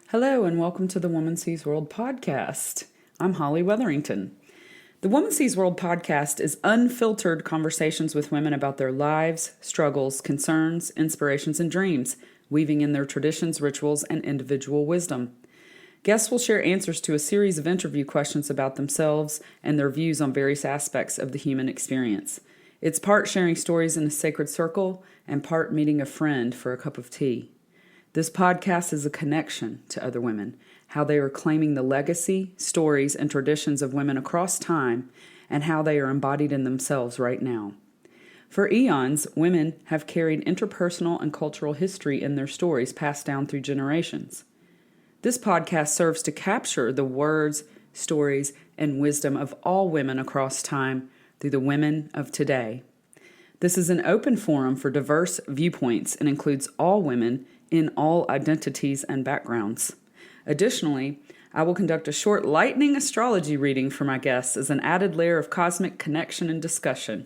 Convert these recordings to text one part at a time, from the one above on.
Hello, and welcome to the Woman Sees World podcast. I'm Holly Wetherington. The Woman Sees World podcast is unfiltered conversations with women about their lives, struggles, concerns, inspirations, and dreams, weaving in their traditions, rituals, and individual wisdom. Guests will share answers to a series of interview questions about themselves and their views on various aspects of the human experience. It's part sharing stories in a sacred circle and part meeting a friend for a cup of tea. This podcast is a connection to other women, how they are claiming the legacy, stories, and traditions of women across time, and how they are embodied in themselves right now. For eons, women have carried interpersonal and cultural history in their stories passed down through generations. This podcast serves to capture the words, stories, and wisdom of all women across time through the women of today. This is an open forum for diverse viewpoints and includes all women in all identities and backgrounds. Additionally, I will conduct a short lightning astrology reading for my guests as an added layer of cosmic connection and discussion.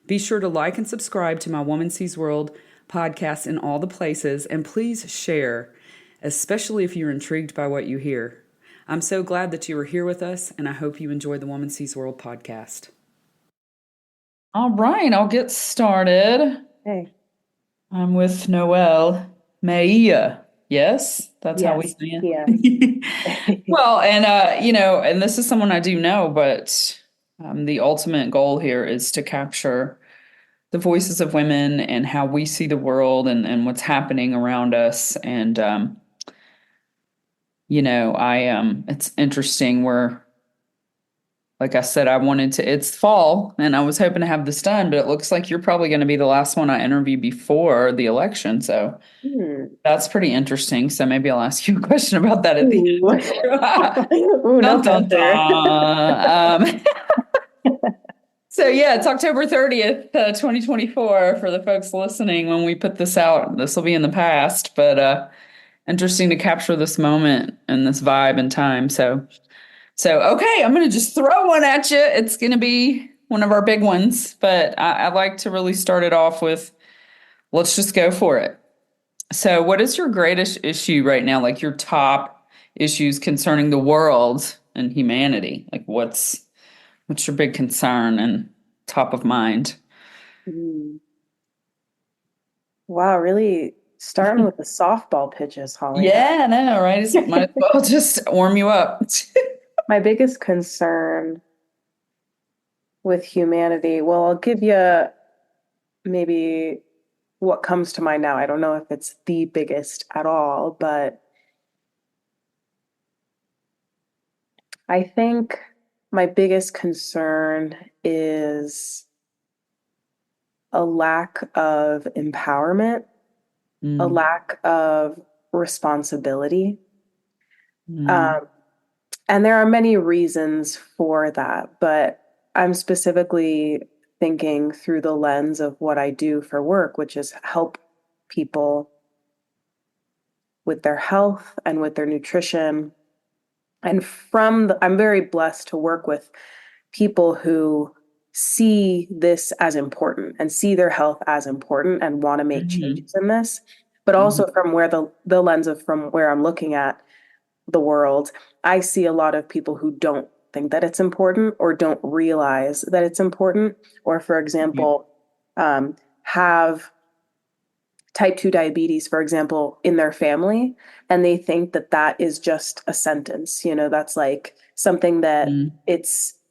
Be sure to like and subscribe to my Woman Sees World podcast in all the places, and please share, especially if you're intrigued by what you hear. I'm so glad that you are here with us, and I hope you enjoy the Woman Sees World podcast. All right, I'll get started. Hey. I'm with Noelle Mejia. Yes, that's how we Yes, say yeah. it. Well, and this is someone I do know, but the ultimate goal here is to capture the voices of women and how we see the world and what's happening around us. And, it's interesting where, like I said, it's fall and I was hoping to have this done, but it looks like you're probably going to be the last one I interview before the election. So that's pretty interesting. So maybe I'll ask you a question about that at the end. Ooh, no Dun, dun, pressure. dun. So yeah, it's October 30th, 2024 for the folks listening when we put this out. This will be in the past, but interesting to capture this moment and this vibe and time. So okay, I'm going to just throw one at you. It's going to be one of our big ones, but I like to really start it off with, let's just go for it. So what is your greatest issue right now? Like your top issues concerning the world and humanity? Like what's your big concern and top of mind? Mm. Wow, really starting with the softball pitches, Holly. Yeah, no, right? Might as well just warm you up. My biggest concern with humanity, well, I'll give you maybe what comes to mind now. I don't know if it's the biggest at all, but I think my biggest concern is a lack of empowerment, a lack of responsibility. Um, and there are many reasons for that, but I'm specifically thinking through the lens of what I do for work, which is help people with their health and with their nutrition. And I'm very blessed to work with people who see this as important and see their health as important and want to make changes in this, but also from where the lens of from where I'm looking at the world, I see a lot of people who don't think that it's important or don't realize that it's important, or for example, have type 2 diabetes, for example, in their family, and they think that that is just a sentence, that's like something that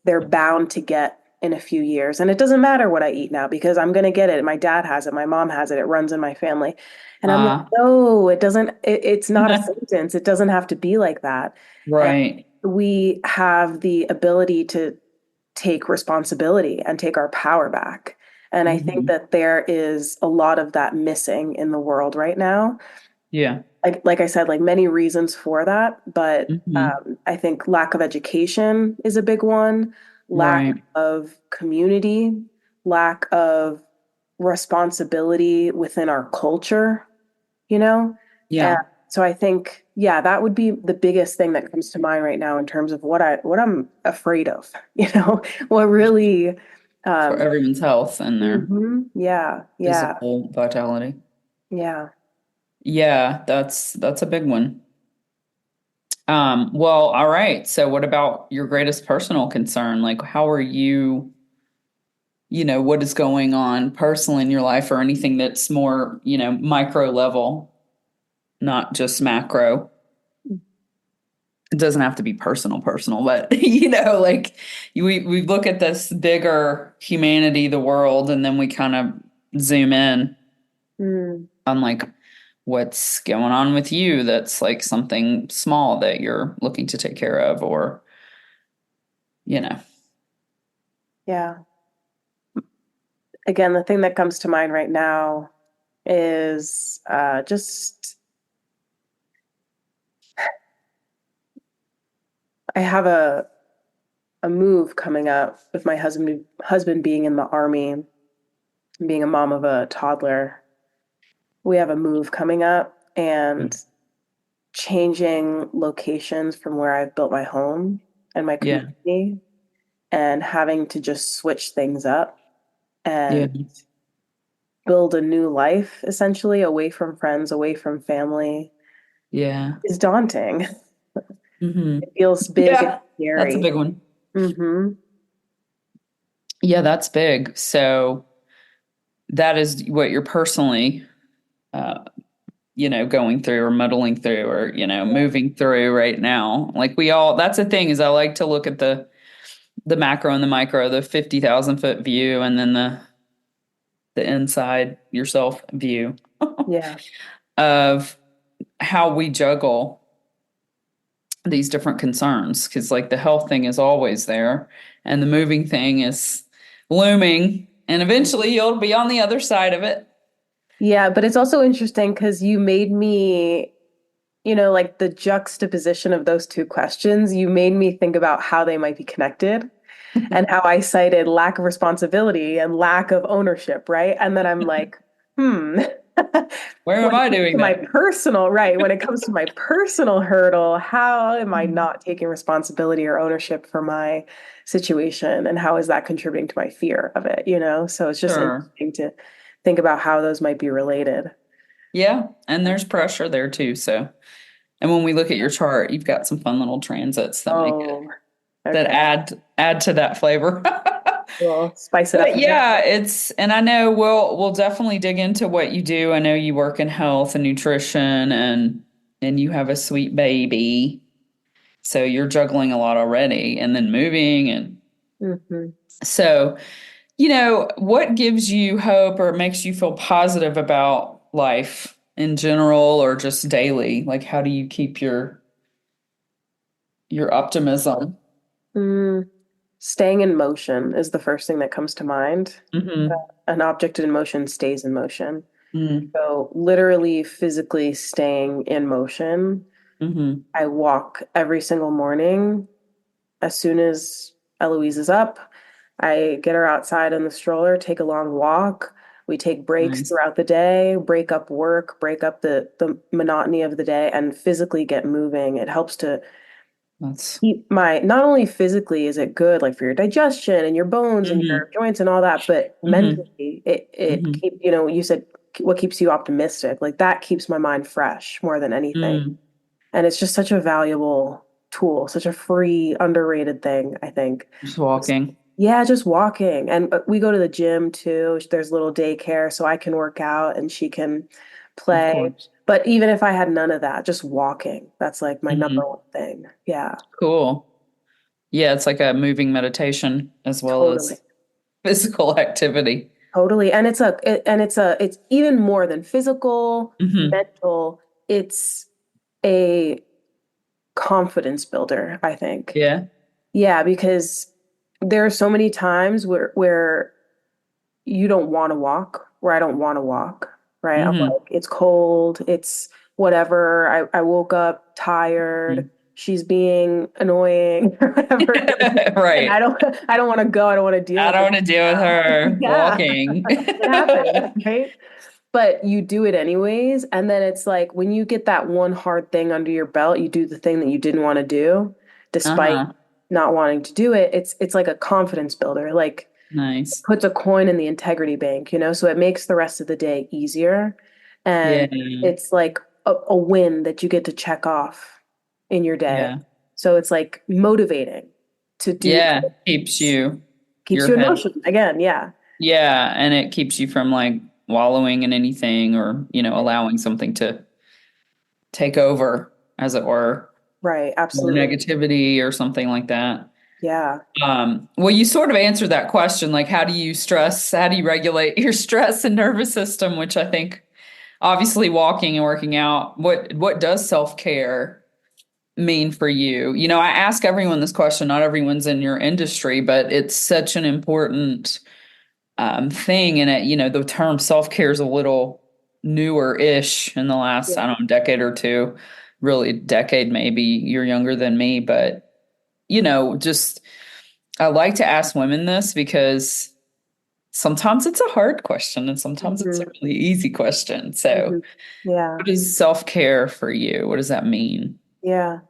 they're bound to get in a few years. And it doesn't matter what I eat now because I'm going to get it. My dad has it. My mom has it. It runs in my family. And I'm like, no, it doesn't, it's not a sentence. It doesn't have to be like that. Right. And we have the ability to take responsibility and take our power back. And I think that there is a lot of that missing in the world right now. Yeah. Like I said, like many reasons for that, but I think lack of education is a big one, lack of community, lack of responsibility within our culture, Yeah. And so I think, yeah, that would be the biggest thing that comes to mind right now in terms of what I'm afraid of, what really For everyone's health and their yeah, physical vitality. yeah. Yeah, that's a big one. Well, all right. So what about your greatest personal concern? Like, how are you, what is going on personally in your life or anything that's more, micro level, not just macro? It doesn't have to be personal, but like we look at this bigger humanity, the world, and then we kind of zoom in Mm, on like what's going on with you that's like something small that you're looking to take care of or, you know. yeah. Again, the thing that comes to mind right now is just I have a move coming up with my husband being in the army, being a mom of a toddler. We have a move coming up and changing locations from where I've built my home and my Yeah. community and having to just switch things up Yeah. and build a new life essentially away from friends, away from family Yeah. is daunting. Hmm. It feels big and Yeah. That's a scary. big one. Hmm. Yeah, that's big. So that is what you're personally uh going through or muddling through or, moving through right now. Like we all, that's the thing is I like to look at the macro and the micro, the 50,000 foot view, and then the inside yourself view Yeah. of how we juggle these different concerns. Because like the health thing is always there, and the moving thing is looming, and eventually you'll be on the other side of it. Yeah, but it's also interesting because you made me, like the juxtaposition of those two questions, you made me think about how they might be connected and how I cited lack of responsibility and lack of ownership, right? And then I'm like, hmm. Where When am it I comes doing to my that? personal, right, when it comes to my personal hurdle, how am I Mhm. not taking responsibility or ownership for my situation? And how is that contributing to my fear of it, So it's just Sure. interesting to think about how those might be related. Yeah, and there's pressure there too. So, and when we look at your chart, you've got some fun little transits that make it Oh, that okay. add to that flavor. We'll spice it up But a bit. yeah, and I know we'll definitely dig into what you do. I know you work in health and nutrition and you have a sweet baby. So you're juggling a lot already and then moving and Hmm. so, what gives you hope or makes you feel positive about life in general or just daily? Like how do you keep your optimism? Mm, staying in motion is the first thing that comes to mind. Mm-hmm. An object in motion stays in motion. Mm-hmm. So literally physically staying in motion. Mm-hmm. I walk every single morning. As soon as Eloise is up, I get her outside in the stroller, take a long walk. We take breaks Nice. throughout the day, break up work, break up the monotony of the day, and physically get moving. It helps to That's keep not only physically is it good, like for your digestion and your bones and mm-hmm. your joints and all that, but Mm-hmm. mentally, it Mm-hmm. keep, you said what keeps you optimistic, like that keeps my mind fresh more than anything. Mm. And it's just such a valuable tool, such a free, underrated thing, I think. Just walking. Yeah, just walking. And we go to the gym too. There's little daycare, so I can work out and she can Of play. course. But even if I had none of that, just walking, that's like my number Mm-hmm. one thing. Yeah, Cool. Yeah, it's like a moving meditation as well totally. as physical activity. Totally. And it's even more than physical, Mm-hmm. mental. It's a confidence builder, I think. Yeah. Yeah, because there are so many times where you don't want to walk, where I don't want to walk, right? I'm Mm-hmm. like, it's cold, it's whatever. I woke up tired, she's being annoying or whatever. And Right. I don't want to go, I don't want to deal I with don't it want to deal with now. her Yeah, walking. it happens, right? But you do it anyways. And then it's like when you get that one hard thing under your belt, you do the thing that you didn't want to do, despite Uh-huh. not wanting to do it. It's like a confidence builder. Like Nice. puts a coin in the integrity bank, so it makes the rest of the day easier. Yeah. And it's like a win that you get to check off. in your day. Yeah. So it's like motivating to do Yeah. other Keeps things. you, Keeps your you in head. motion again. Yeah. Yeah. And it keeps you from like wallowing in anything or, allowing something to take over, as it were, Right. or Absolutely. negativity or something like that. Yeah. Well, you sort of answered that question, like how do you regulate your stress and nervous system, which I think obviously walking and working out, what does self-care mean for you? I ask everyone this question, not everyone's in your industry, but it's such an important thing. And the term self-care is a little newer-ish in the last, I Yeah. don't know, decade or two, really decade, maybe you're younger than me, but just I like to ask women this because sometimes it's a hard question and sometimes it's a Hmm. really easy question. So, Hmm. Yeah. what is self-care for you? What does that mean? Yeah.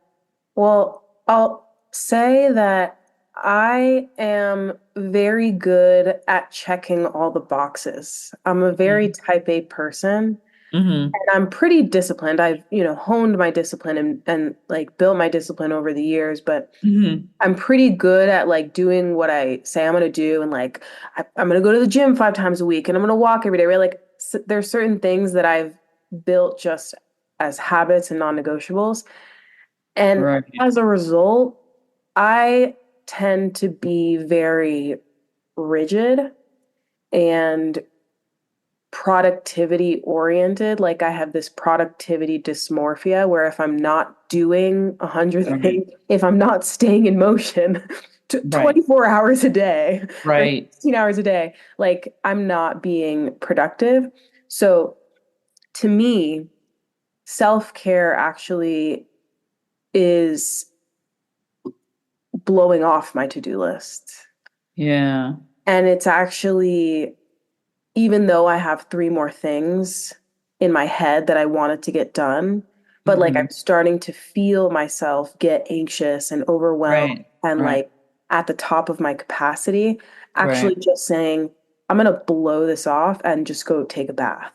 Well, I'll say that I am very good at checking all the boxes. I'm a very type A person. Mm-hmm. And I'm pretty disciplined. I've, honed my discipline and like built my discipline over the years, but Mm-hmm. I'm pretty good at like doing what I say I'm going to do. And like, I'm going to go to the gym 5 times a week and I'm going to walk every day, right? Like, there's certain things that I've built just as habits and non-negotiables. And Right. as a result, I tend to be very rigid and productivity oriented. Like I have this productivity dysmorphia where if I'm not doing 100 Right. things, if I'm not staying in motion Right. 24 hours a day or Right. 16 hours a day, like I'm not being productive. So to me, self-care actually is blowing off my to-do list. Yeah. And it's actually, even though I have three more things in my head that I wanted to get done, but like Mm-hmm. I'm starting to feel myself get anxious and overwhelmed Right. and Right. like at the top of my capacity, actually Right. just saying, I'm gonna blow this off and just go take a bath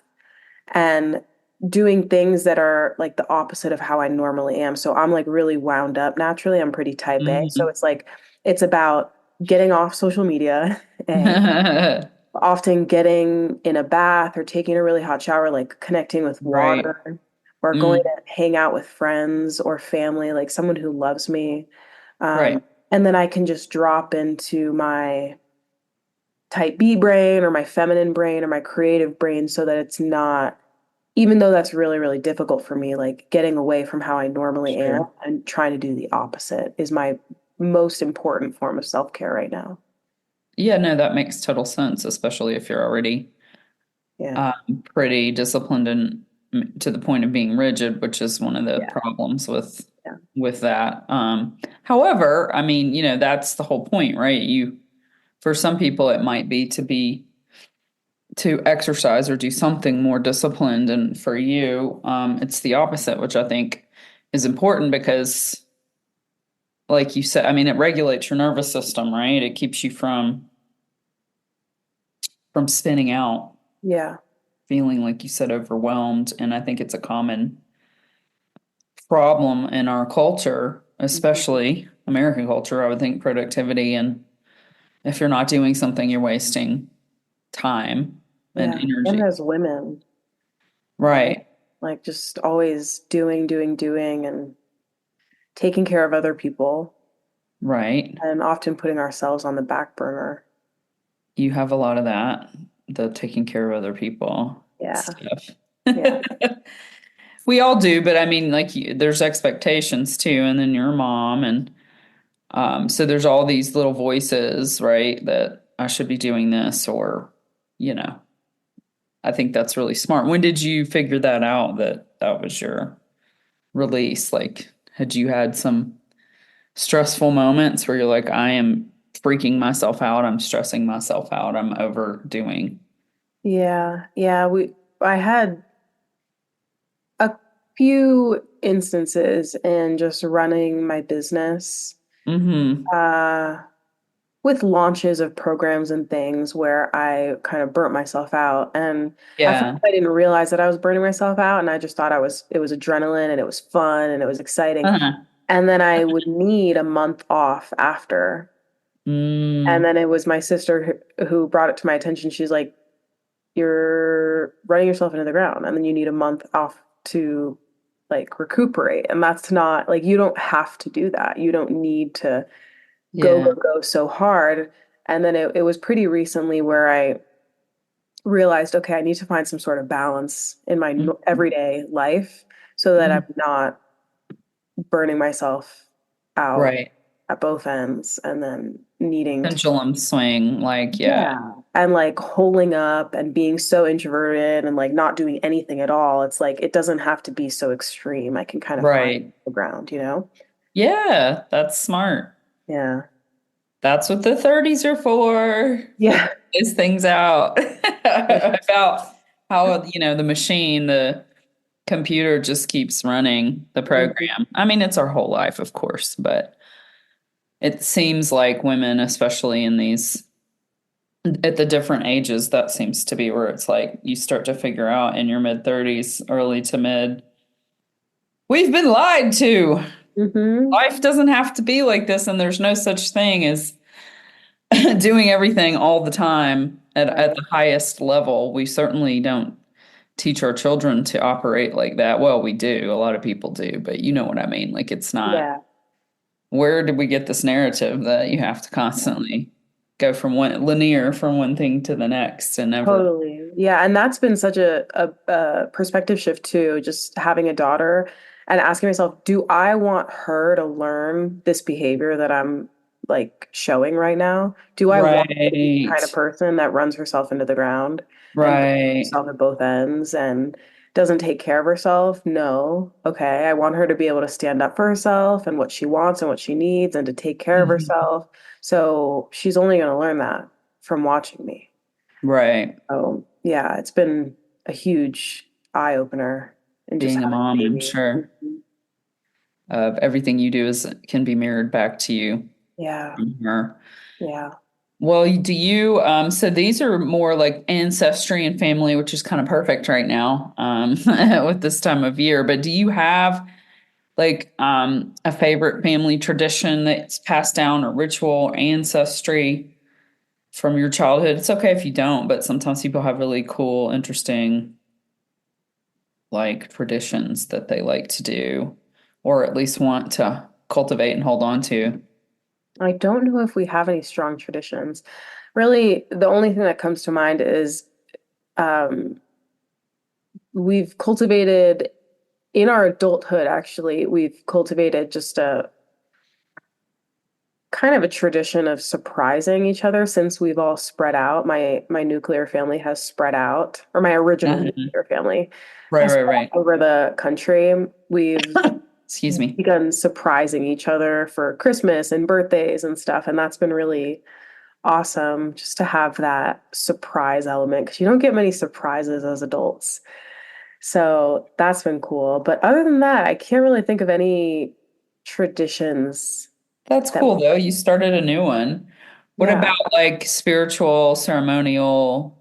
and doing things that are like the opposite of how I normally am. So I'm like really wound up naturally. I'm pretty type A. So Mm-hmm. it's like, it's about getting off social media, A, often getting in a bath or taking a really hot shower, like connecting with Right. water or going Mm. to hang out with friends or family, like someone who loves me. Right. And then I can just drop into my type B brain or my feminine brain or my creative brain so that it's not, even though that's really, really difficult for me, like getting away from how I normally am Sure. and trying to do the opposite is my most important form of self-care right now. Yeah, no, that makes total sense, especially if you're already Yeah. pretty disciplined and to the point of being rigid, which is one of the Yeah. problems with Yeah. that. However, I mean, that's the whole point, right? For some people, it might be to exercise or do something more disciplined, and for you, it's the opposite, which I think is important because, like you said, I mean, it regulates your nervous system, right? It keeps you from spinning out, Yeah. feeling like you said overwhelmed, and I think it's a common problem in our culture, Mhm. especially American culture. I would think productivity, and if you're not doing something, you're wasting time and Yeah. And energy. as women, right? Right, Like just always doing, doing, doing and taking care of other people right. and often putting ourselves on the back burner. You have a lot of that, the taking care of other people Yeah. stuff. Yeah. We all do, but I mean, like, there's expectations too, and then you're a mom, and so there's all these little voices, right, that I should be doing this, or you know, I think that's really smart. When did you figure that out that that was your release? Like, had you had some stressful moments where you're like, I am freaking myself out, I'm stressing myself out, I'm overdoing? Yeah. Yeah. I had a few instances in just running my business, Mm-hmm. uh, with launches of programs and things where I kind of burnt myself out. And at first Yeah. I didn't realize that I was burning myself out and I just thought it was adrenaline and it was fun and it was exciting. Uh-huh. And then I would need a month off after. And Mm, then it was my sister who brought it to my attention. She's like, you're running yourself into the ground, and then you need a month off to like recuperate. And that's not like, you don't have to do that. You don't need to go, yeah. go, go so hard. And then it was pretty recently where I realized, okay, I need to find some sort of balance in my Mhm. everyday life so that I'm Mhm. not burning myself out Right. at both ends and then needing to, Pendulum swing, like, yeah. yeah, and like holding up and being so introverted and like not doing anything at all. It's like it doesn't have to be so extreme. I can kind of find Right. the ground, you know? Yeah, that's smart. Yeah. That's what the 30s are for. Figure Yeah. these things out about how, the machine, the computer just keeps running the Mhm. program. I mean, it's our whole life, of course, but it seems like women, especially in these at the different ages, that seems to be where it's like you start to figure out in your mid 30s, early to mid, we've been lied to. Mhm. Life doesn't have to be like this, and there's no such thing as doing everything all the time at Right. the highest level. We certainly don't teach our children to operate like that. Well, we do. A lot of people do, but you know what I mean. Like it's not, Yeah. where did we get this narrative that you have to constantly go from one linear from one thing to the next and never. Totally. Yeah. And that's been such a perspective shift too, just having a daughter and asking myself, do I want her to learn this behavior that I'm like showing right now? Do I want her to be the kind of Right. person that runs herself into the ground and burns Right. herself at both ends and doesn't take care of herself? No. Okay. I want her to be able to stand up for herself and what she wants and what she needs and to take care of Mhm. herself. So she's only going to learn that from watching me. Right. So yeah, it's been a huge eye opener in just Being a having a mom, I'm baby. sure Mhm. of everything you do is can be mirrored back to you Yeah, from her. yeah. Well, do you, so these are more like ancestry and family, which is kind of perfect right now, with this time of year. But do you have like a favorite family tradition that's passed down or ritual or ancestry from your childhood? It's okay if you don't, but sometimes people have really cool, interesting like traditions that they like to do, or at least want to cultivate and hold on to. I don't know if we have any strong traditions. Really, the only thing that comes to mind is um, we've cultivated in our adulthood, actually, we've cultivated just a kind of a tradition of surprising each other since we've all spread out. My nuclear family has spread out, or my original Uh-huh. nuclear family Right, has right, spread right. out over the country. We've Excuse me. begun surprising each other for Christmas and birthdays and stuff, and that's been really awesome just to have that surprise element because you don't get many surprises as adults. So that's been cool. But other than that, I can't really think of any traditions That's that we, cool though. You started a new one. What yeah. about like spiritual, ceremonial,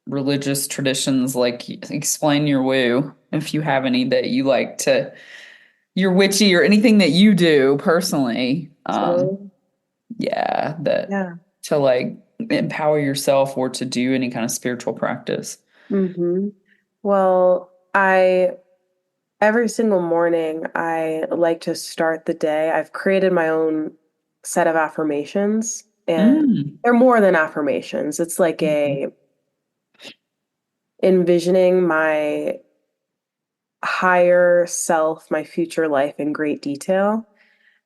religious traditions? Like explain your woo if you have any that you like to, your witchy or anything that you do personally. So Yeah, that yeah. to like empower yourself or to do any kind of spiritual practice. Well, I every single morning I like to start the day. I've created my own set of affirmations, and Mm. they're more than affirmations. It's like Mhm. a envisioning my higher self, my future life in great detail.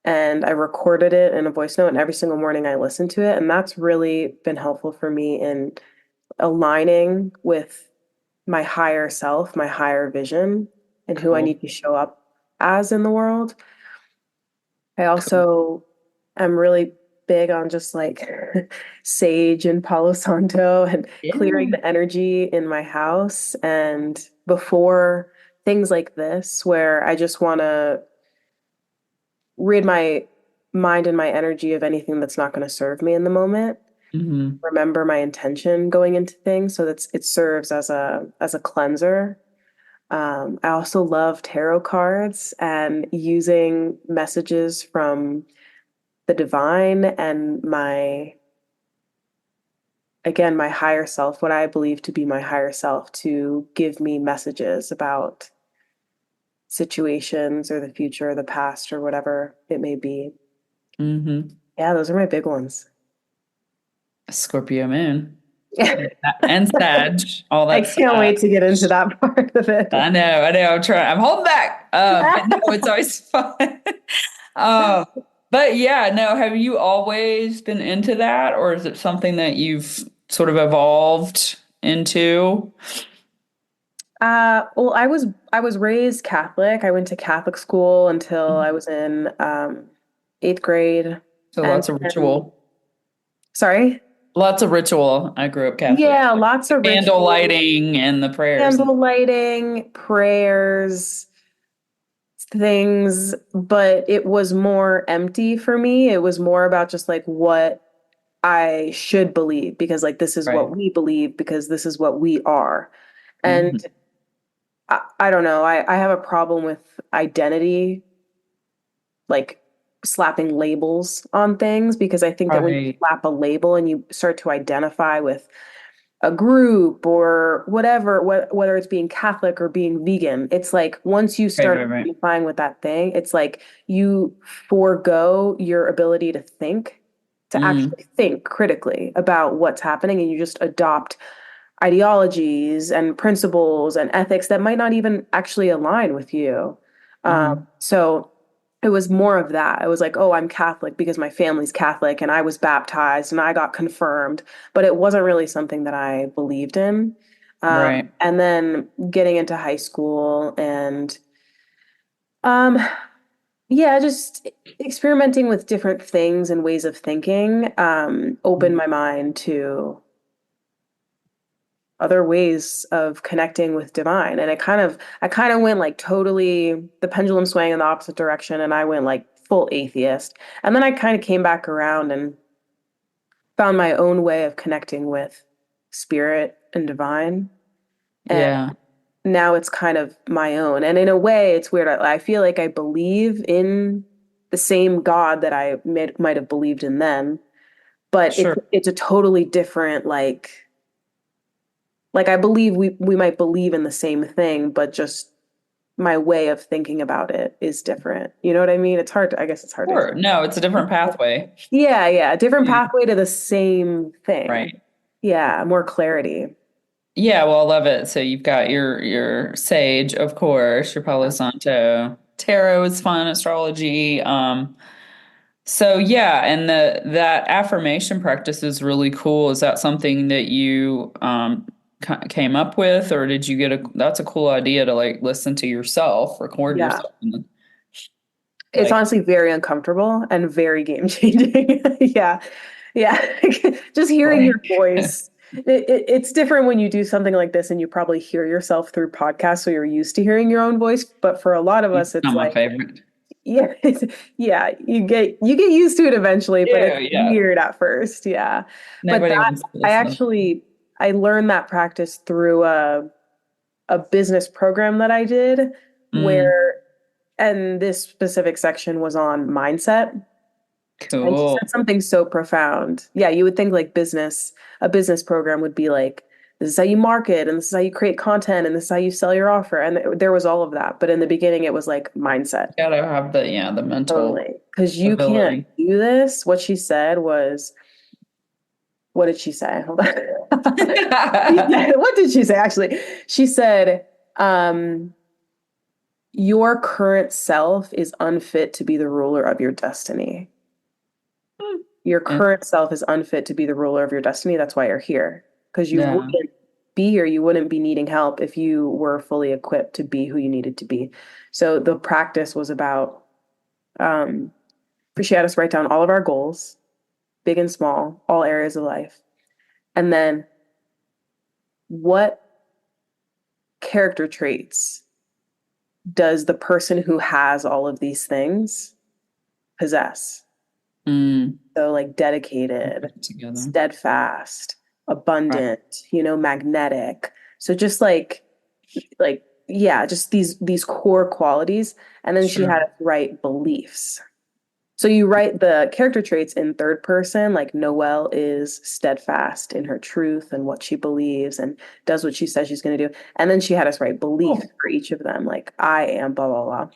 And I recorded it in a voice note, and every single morning I listen to it. And that's really been helpful for me in aligning with my higher self, my higher vision, and who I Cool. need to show up as in the world. I Cool. also am really big on just like sage and Palo Santo and clearing Yeah. the energy in my house. And before things like this, where I just want to rid my mind and my energy of anything that's not going to serve me in the moment. Hmm. Remember my intention going into things so that it serves as a cleanser. I also love tarot cards and using messages from the divine and again, my higher self, what I believe to be my higher self, to give me messages about situations or the future or the past or whatever it may be. Mm-hmm. Yeah, those are my big ones. Scorpio moon Yeah. and Sag, all I that can't stuff. wait to get into that part of it. I know. I'm trying. I'm holding back. But no, it's always fun. Um, but yeah, no. Have you always been into that, or is it something that you've sort of evolved into? Well, I was raised Catholic. I went to Catholic school until I was in eighth grade. So And lots of then, ritual. sorry? Lots of ritual. I grew up Catholic. Yeah, lots of Candle rituals, lighting and the prayers. candle lighting, prayers, things, but it was more empty for me. It was more about just like what I should believe because like this is Right. what we believe because this is what we are. And Mhm. I don't know. I have a problem with identity, like slapping labels on things because I think that when you Right. slap a label and you start to identify with a group or whatever, whether it's being Catholic or being vegan, it's like once you Right. start Right. Right. identifying with that thing, it's like you forego your ability to think, to Mm. actually think critically about what's happening, and you just adopt ideologies and principles and ethics that might not even actually align with you. Mm. So it was more of that. It was like, oh, I'm Catholic because my family's Catholic and I was baptized and I got confirmed, but it wasn't really something that I believed in. Right. And then getting into high school and um, yeah, just experimenting with different things and ways of thinking opened my mind to other ways of connecting with divine. And I kind of went like totally, the pendulum swang in the opposite direction, and I went like full atheist. And then I kind of came back around and found my own way of connecting with spirit and divine. And Yeah. now it's kind of my own. And in a way, it's weird. I feel like I believe in the same God that might have believed in then, but Sure. it's a totally different like I believe we might believe in the same thing, but just my way of thinking about it is different. You know what I mean? I guess it's hard to Sure. explain. No, it's a different pathway. Yeah, yeah, different Yeah. pathway to the same thing. Right. Yeah, more clarity. Yeah, well, I love it. So you've got your sage, of course, your Palo Santo. Tarot is fun, astrology. So yeah, and that affirmation practice is really cool. Is that something that you came up with, or did you get that's a cool idea to like listen to yourself, record Yeah. yourself, and It's like honestly very uncomfortable and very game changing. Yeah. Yeah. Just hearing right. your voice. It's different when you do something like this and you probably hear yourself through podcasts, so you're used to hearing your own voice. But for a lot of us, It's it's not my like, favorite. yeah, yeah, you get used to it eventually, but Yeah, it's yeah. weird at first. Yeah. But Nobody that wants to I listen. actually I learned that practice through a business program that I did Mm, where and this specific section was on mindset. And she said cool. something so profound. Yeah, you would think like a business program would be like, this is how you market, and this is how you create content, and this is how you sell your offer. And there was all of that. But in the beginning, it was like mindset. Gotta have the mental Totally. Because you can't ability. do this. What she said was, what did she say? Hold on. What did she say? Actually, she said, um, your current self is unfit to be the ruler of your destiny. Your Yeah. current self is unfit to be the ruler of your destiny. That's why you're here. Because you Yeah. wouldn't be here. You wouldn't be needing help if you were fully equipped to be who you needed to be. So the practice was about, um, she had us write down all of our goals, big and small, all areas of life. And then what character traits does the person who has all of these things possess? Mm, So like dedicated, together. steadfast, Right. abundant, magnetic. So just like yeah, just these core qualities. And then she had Sure. us write beliefs. So you write the character traits in third person, like Noelle is steadfast in her truth and what she believes and does what she says she's going to do. And then she had us write beliefs Cool. for each of them, like I am blah blah blah.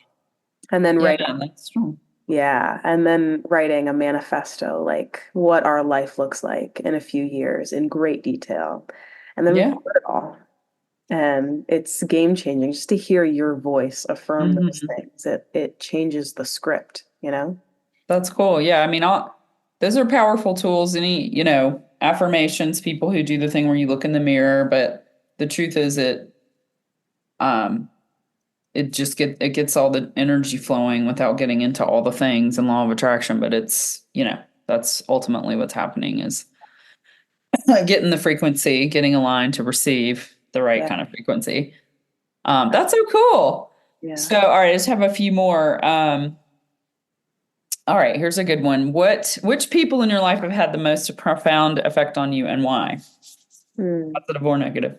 And then Yeah, writing, that's true. yeah, and then writing a manifesto, like what our life looks like in a few years in great detail. And then Yeah. record it all. And it's game changing just to hear your voice affirm those Hmm. things. It changes the script, you know? That's cool. Yeah, I mean, those are powerful tools. Any, affirmations, people who do the thing where you look in the mirror, but the truth is um, it gets all the energy flowing without getting into all the things and law of attraction. But that's ultimately what's happening is getting the frequency, getting aligned to receive the right Yeah, kind of frequency. That's so cool. yeah. So, all right, I just have a few more. All right, here's a good one. Which people in your life have had the most profound effect on you and why? Hmm. Positive or negative?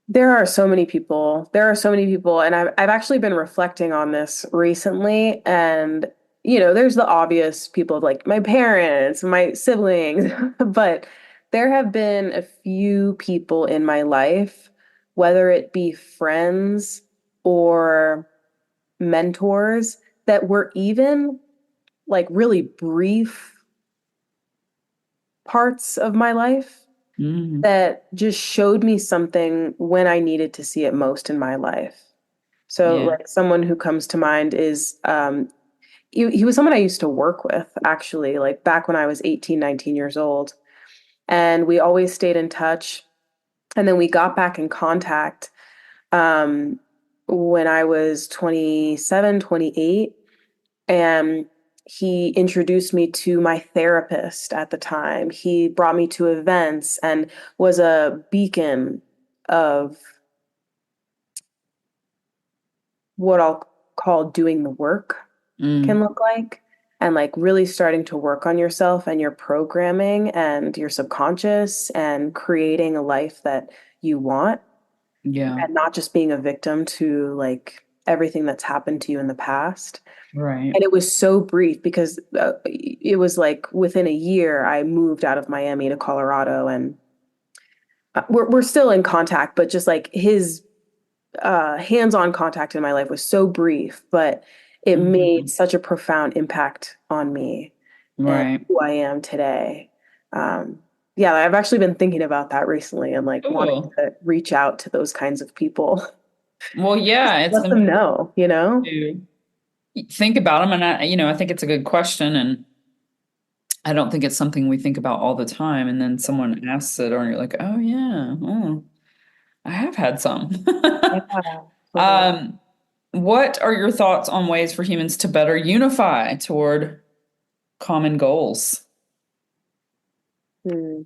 There are so many people. There are so many people, and I've actually been reflecting on this recently. And there's the obvious people like my parents, my siblings, but there have been a few people in my life, whether it be friends or mentors, that were even like really brief parts of my life Mm, that just showed me something when I needed to see it most in my life. So, yeah. like, someone who comes to mind is he was someone I used to work with actually, like back when I was 18, 19 years old. And we always stayed in touch. And then we got back in contact um, when I was 27, 28. And he introduced me to my therapist at the time. He brought me to events and was a beacon of what I'll call doing the work can Mm, look like. And like really starting to work on yourself and your programming and your subconscious and creating a life that you want yeah. and not just being a victim to like everything that's happened to you in the past. Right. And it was so brief because it was like within a year I moved out of Miami to Colorado and we're still in contact, but just like his hands-on contact in my life was so brief, but it made Hmm. such a profound impact on me and Right. who I am today. Um, yeah, I've actually been thinking about that recently and like wanting Cool. to reach out to those kinds of people. Well, yeah, it's Let them important know, you know? to think about them, and I think it's a good question, and I don't think it's something we think about all the time. And then someone asks it, or you're like, oh yeah, oh, I have had some. Yeah, totally. Um, what are your thoughts on ways for humans to better unify toward common goals? Hmm.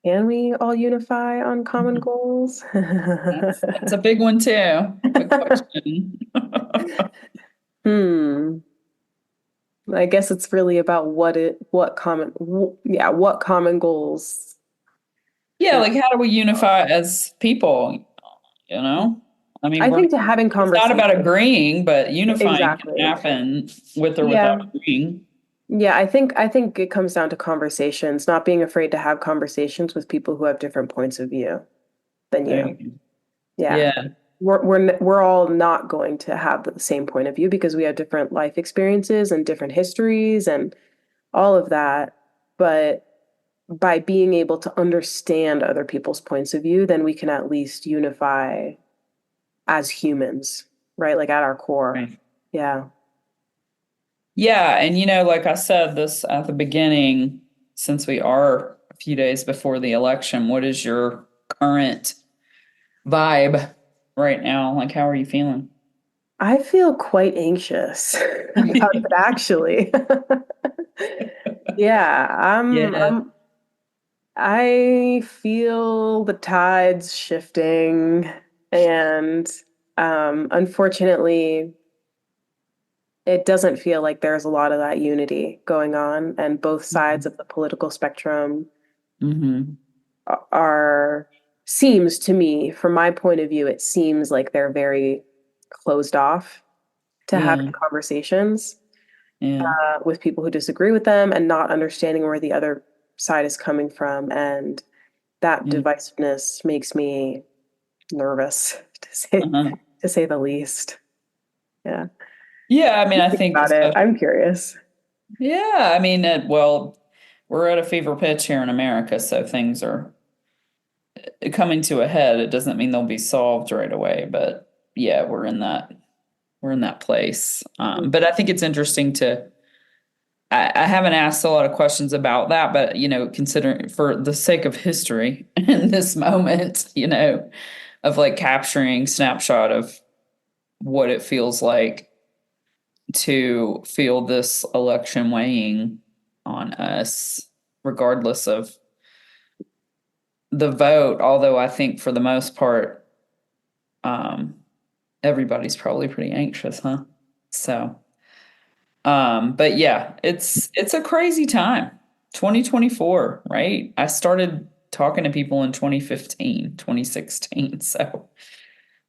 Can we all unify on common Mhm. goals? That's a big one too. Good question. Hmm. I guess it's really about what common goals Yeah, can. like how do we unify as people, you know? I mean, I think to having it's not about conversations. agreeing, but unifying can Exactly. happen with or without Yeah. agreeing. Yeah, I think it comes down to conversations, not being afraid to have conversations with people who have different points of view than There you. you go. Yeah. Yeah. We're all not going to have the same point of view because we have different life experiences and different histories and all of that. But by being able to understand other people's points of view, then we can at least unify as humans, right? Like at our core. Right. Yeah. Yeah, and like I said this at the beginning, since we are a few days before the election, what is your current vibe right now? Like, how are you feeling? I feel quite anxious about it actually. Yeah, Yeah. I feel the tides shifting and unfortunately it doesn't feel like there's a lot of that unity going on and both sides Mhm. of the political spectrum Hmm. are. seems to me, from my point of view, it seems like they're very closed off to having Yeah. conversations Yeah. with people who disagree with them and not understanding where the other side is coming from. And that Yeah. divisiveness makes me nervous Uh-huh. to say the least. Yeah. Yeah, I mean, I Think think about it. especially, I'm curious. yeah, I mean, well, we're at a fever pitch here in America, so things are coming to a head. It doesn't mean they'll be solved right away, but yeah, we're in that place. But I think it's interesting to I haven't asked a lot of questions about that, but considering for the sake of history in this moment, of like capturing snapshot of what it feels like to feel this election weighing on us, regardless of the vote. Although I think for the most part, um, everybody's probably pretty anxious, huh? So, but yeah, it's a crazy time. 2024, right? I started talking to people in 2015, 2016. So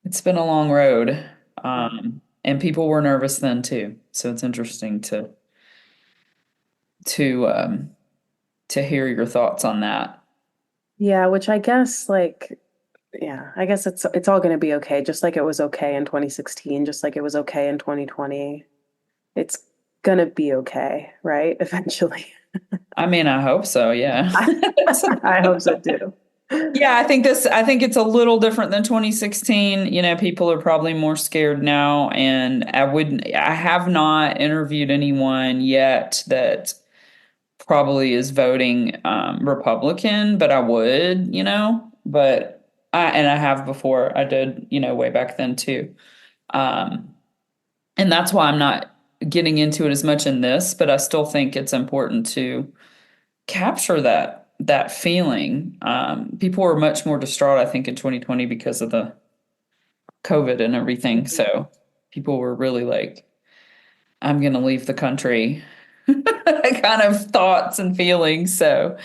it's been a long road. And people were nervous then too. So it's interesting to um to hear your thoughts on that. Yeah, which I guess yeah, I guess it's all going to be okay, just like it was okay in 2016, just like it was okay in 2020. It's going to be okay, right? Eventually. I mean, I hope so, yeah. I hope so too. Yeah, I think it's a little different than 2016. People are probably more scared now, and I have not interviewed anyone yet that probably is voting Republican, but I would, but I have before. I did, way back then too. Um, and that's why I'm not getting into it as much in this, but I still think it's important to capture that feeling. People were much more distraught, I think, in 2020 because of the COVID and everything. So people were really like, I'm going to leave the country kind of thoughts and feelings. So,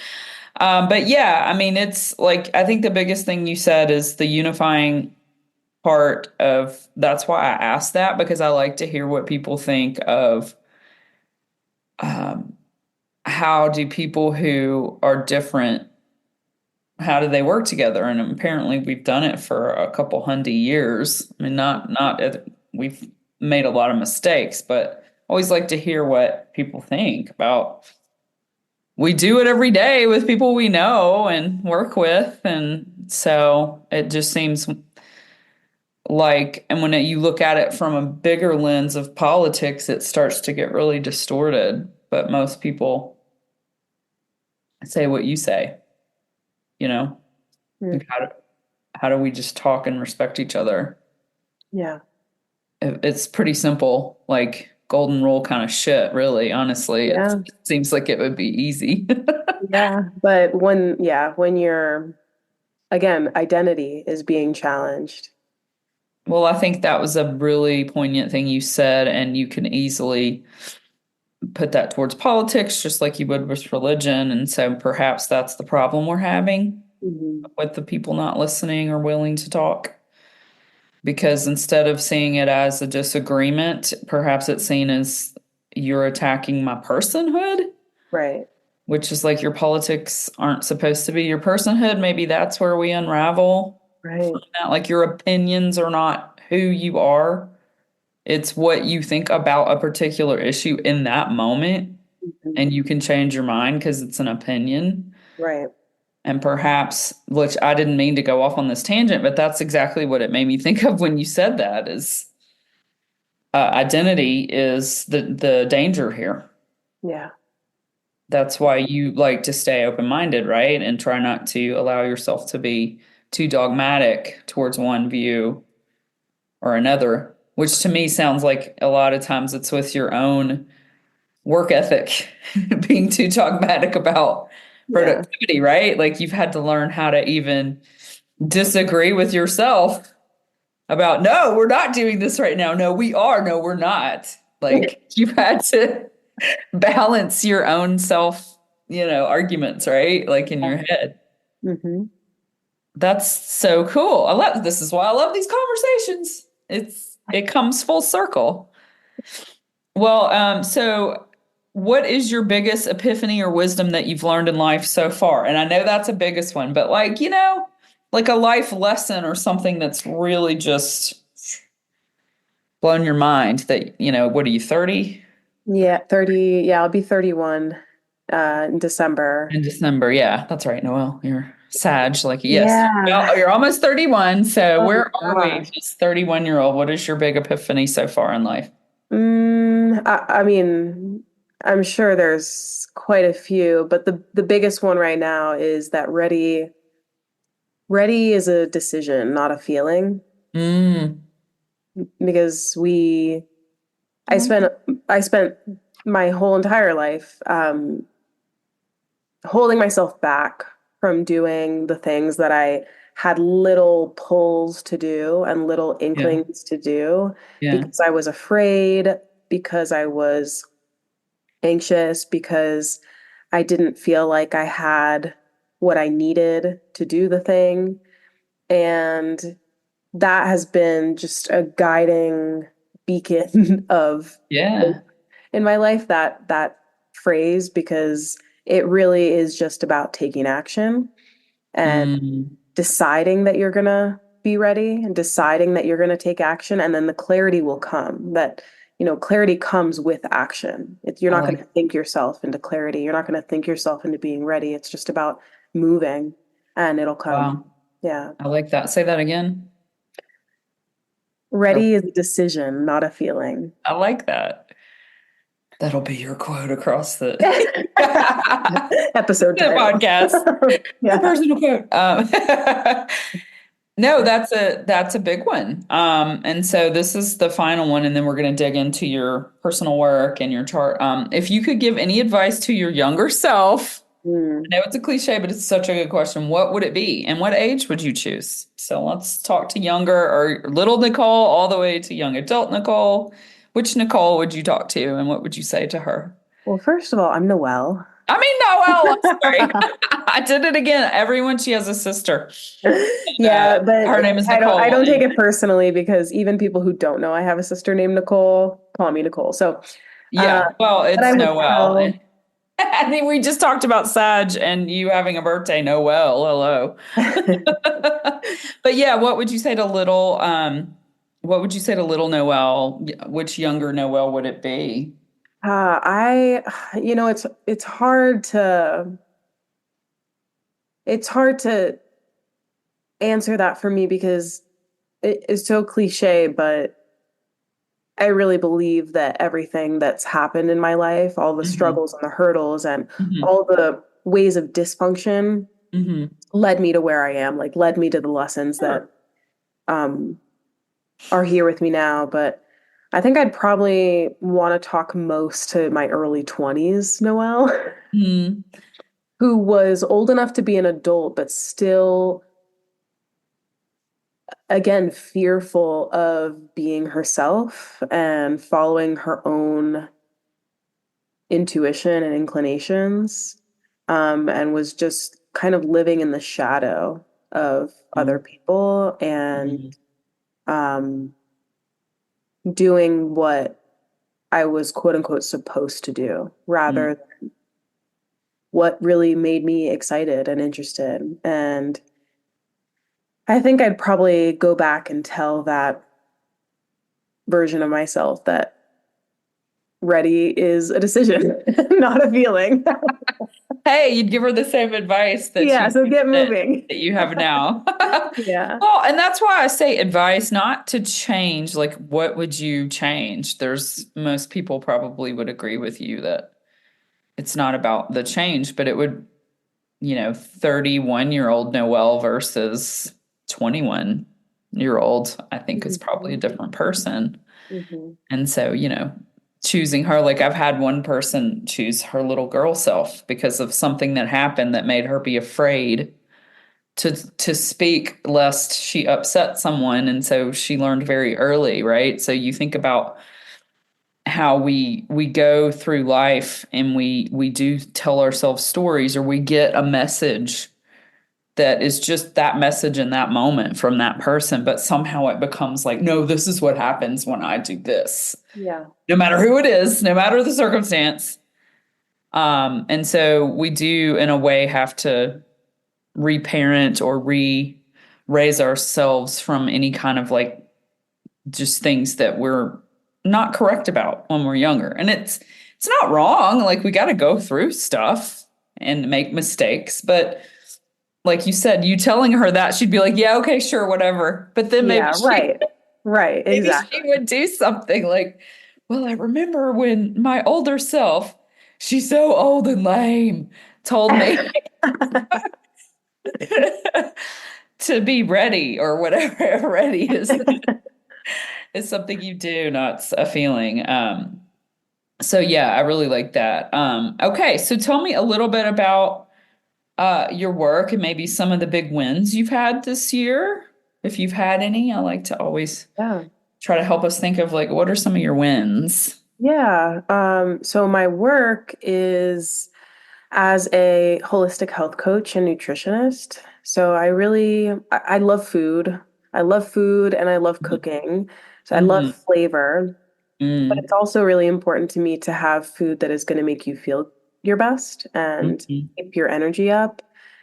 but yeah, I mean, it's like, I think the biggest thing you said is the unifying part of that's why I asked that because I like to hear what people think of um, how do people who are different how do they work together? And apparently we've done it for a couple hundred years. I mean, we've made a lot of mistakes, but I always like to hear what people think about. We do it every day with people we know and work with, and so it just seems like, and when you look at it from a bigger lens of politics, it starts to get really distorted. But most people say what you say, you know, Mm, like how do we just talk and respect each other? yeah. It's pretty simple, like golden rule kind of shit, really, honestly. Yeah. It seems like it would be easy. Yeah. But when you're, again, identity is being challenged. Well, I think that was a really poignant thing you said, and you can easily put that towards politics, just like you would with religion. And so perhaps that's the problem we're having Mhm. with the people not listening or willing to talk. Because instead of seeing it as a disagreement, perhaps it's seen as you're attacking my personhood, Right. which is like your politics aren't supposed to be your personhood. Maybe that's where we unravel Right. from that. Like your opinions are not who you are, it's what you think about a particular issue in that moment. Mhm. And you can change your mind because it's an opinion. Right. And perhaps, which I didn't mean to go off on this tangent, but that's exactly what it made me think of when you said that is identity is the danger here. Yeah. That's why you like to stay open-minded, right? And try not to allow yourself to be too dogmatic towards one view or another, which to me sounds like a lot of times it's with your own work ethic being too dogmatic about Yeah. productivity, right? Like you've had to learn how to even disagree with yourself about, no, we're not doing this right now. No, we are. No, we're not. Like you've had to balance your own self, arguments, right? Like in your head. Hmm. That's so cool. I love this is why I love these conversations. It comes full circle. Well, so what is your biggest epiphany or wisdom that you've learned in life so far? And I know that's a biggest one, but like, like a life lesson or something that's really just blown your mind that, what are you, 30? Yeah, 30. Yeah, I'll be 31 in December. In December. Yeah, that's right, Noelle. You're Sag, like, yes. Yeah. Well, you're almost 31. So Oh where my are we? gosh. This 31-year-old. What is your big epiphany so far in life? I mean, I'm sure there's quite a few, but the biggest one right now is that ready is a decision, not a feeling. Mm, Because I I like spent that. I spent my whole entire life holding myself back from doing the things that I had little pulls to do and little Yeah. inklings to do Yeah. because I was afraid, because I was anxious, because I didn't feel like I had what I needed to do the thing. And that has been just a guiding beacon of Yeah. in my life, that phrase, because it really is just about taking action and Mm, deciding that you're gonna be ready and deciding that you're gonna take action, and then the clarity will come. That clarity comes with action. You're I not going to like, think yourself into clarity. You're not going to think yourself into being ready. It's just about moving, and it'll come. wow. Yeah. I like that. Say that again. I Ready is a decision, not a feeling. I like that. That'll be your quote across the Episode title. podcast. Your Yeah. personal quote. No, that's a big one. And so this is the final one, and then we're going to dig into your personal work and your chart. If you could give any advice to your younger self, Hmm. I know it's a cliche, but it's such a good question. What would it be, and what age would you choose? So let's talk to younger or little Nicole all the way to young adult Nicole. Which Nicole would you talk to, and what would you say to her? Well, first of all, I'm Noelle. I mean, Noelle, I'm sorry. I did it again. Everyone, she has a sister. Yeah, but Her name is I Nicole. don't take And it personally, because even people who don't know I have a sister named Nicole call me Nicole. So, uh, yeah, well, what I it's would Noelle. And tell, I think we just talked about Sag and you having a birthday, Noelle. Hello. But yeah, what would you say to little Noelle? Which younger Noelle would it be? I, it's hard to answer that for me, because it's so cliche, but I really believe that everything that's happened in my life, all the Hmm. struggles and the hurdles and Hmm. all the ways of dysfunction, Hmm. led me to where I am, like led me to the lessons that Sure. um, are here with me now. But I think I'd probably want to talk most to my early 20s, Noelle, Mm, who was old enough to be an adult, but still, again, fearful of being herself and following her own intuition and inclinations, and was just kind of living in the shadow of other mm, people, and mm, um, doing what I was quote unquote supposed to do mm, rather than what really made me excited and interested. And I think I'd probably go back and tell that version of myself that ready is a decision, not a feeling. hey, you'd give her the same advice Yeah, so get that, moving. that you have now. Yeah. Well, and that's why I say advice not to change. Like, what would you change? There's most people probably would agree with you that it's not about the change, but it would, 31-year-old Noelle versus 21-year-old, I think is probably a Mhm. different person. Mhm. And so, choosing her, like I've had one person choose her little girl self because of something that happened that made her be afraid to speak lest she upset someone. And so she learned very early, right? So you think about how we go through life and we do tell ourselves stories or we get a message that is just that message in that moment from that person, but somehow it becomes like, no, this is what happens when I do this. Yeah. No matter who it is, no matter the circumstance. And so we do, in a way, have to reparent or raise ourselves from any kind of like just things that we're not correct about when we're younger. And it's not wrong. Like we got to go through stuff and make mistakes, but like you said, you telling her that, she'd be like, yeah, okay, sure, whatever. But then Yeah, right. Right, maybe she exactly. would do something like, well, I remember when my older self, she's so old and lame, told me to be ready or whatever. Ready is something you do, not a feeling. So yeah, I really like that. Okay, so tell me a little bit about your work and maybe some of the big wins you've had this year, if you've had any. I like to always Yeah. try to help us think of like what are some of your wins? Yeah. So my work is as a holistic health coach and nutritionist. So I love food. I love food and I love cooking. So I love Mm-hmm. flavor, but Mm-hmm. it's also really important to me to have food that is going to make you feel your best and Mm-hmm. keep your energy up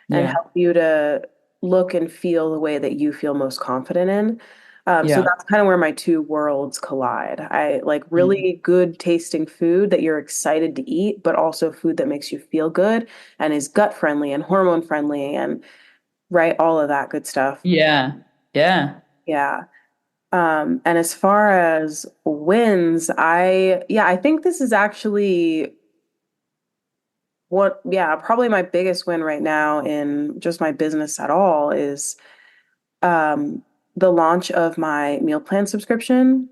and Yeah. help you to look and feel the way that you feel most confident in. So Yeah. that's kind of where my two worlds collide. I like Mm-hmm. really good tasting food that you're excited to eat, but also food that makes you feel good and is gut friendly and hormone friendly and right, all of that good stuff. Yeah. Yeah. Yeah. And as far as wins, I think this is actually probably my biggest win right now in just my business at all is um, the launch of my meal plan subscription.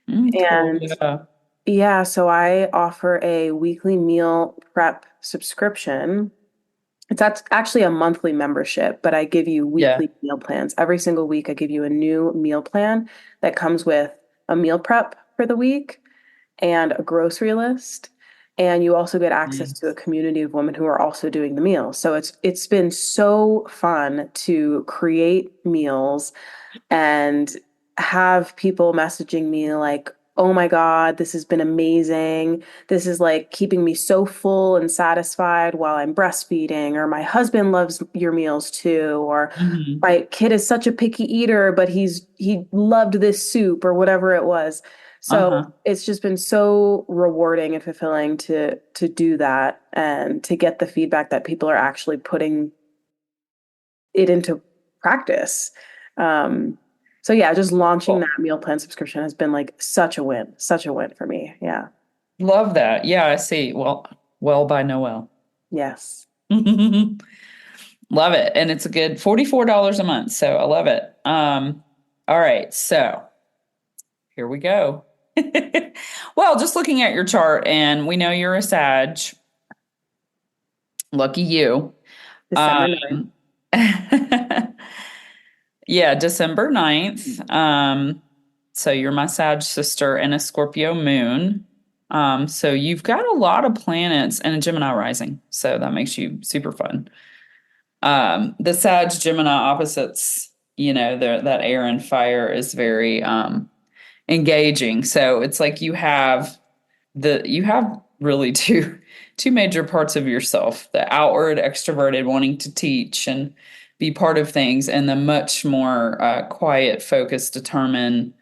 Cool. And Yeah. yeah, so I offer a weekly meal prep subscription. Actually a monthly membership, but I give you Yeah. weekly meal plans. Every single week, I give you a new meal plan that comes with a meal prep for the week and a grocery list. And you also get access to a Nice. community of women who are also doing the meals. So it's been so fun to create meals and have people messaging me like, oh my God, this has been amazing. This is like keeping me so full and satisfied while I'm breastfeeding, or my husband loves your meals too, or Mm-hmm. my kid is such a picky eater, but he loved this soup or whatever it was. So Uh-huh. it's just been so rewarding and fulfilling to do that and to get the feedback that people are actually putting it into practice. Um, so yeah, just launching that Cool. meal plan subscription has been like such a win for me. Yeah. Love that. Yeah, I see. Well by Noelle. Yes. Love it. And it's a good $44 a month. So I love it. All right. So here we go. Well, just looking at your chart, and we know you're a Sag. Lucky you. December 9th. Um, yeah, December 9th. So you're my Sag sister and a Scorpio moon. So you've got a lot of planets and a Gemini rising. So that makes you super fun. The Sag Gemini opposites, that air and fire is very engaging. So it's like you have really two major parts of yourself, the outward extroverted wanting to teach and be part of things, and the much more quiet, focused, determined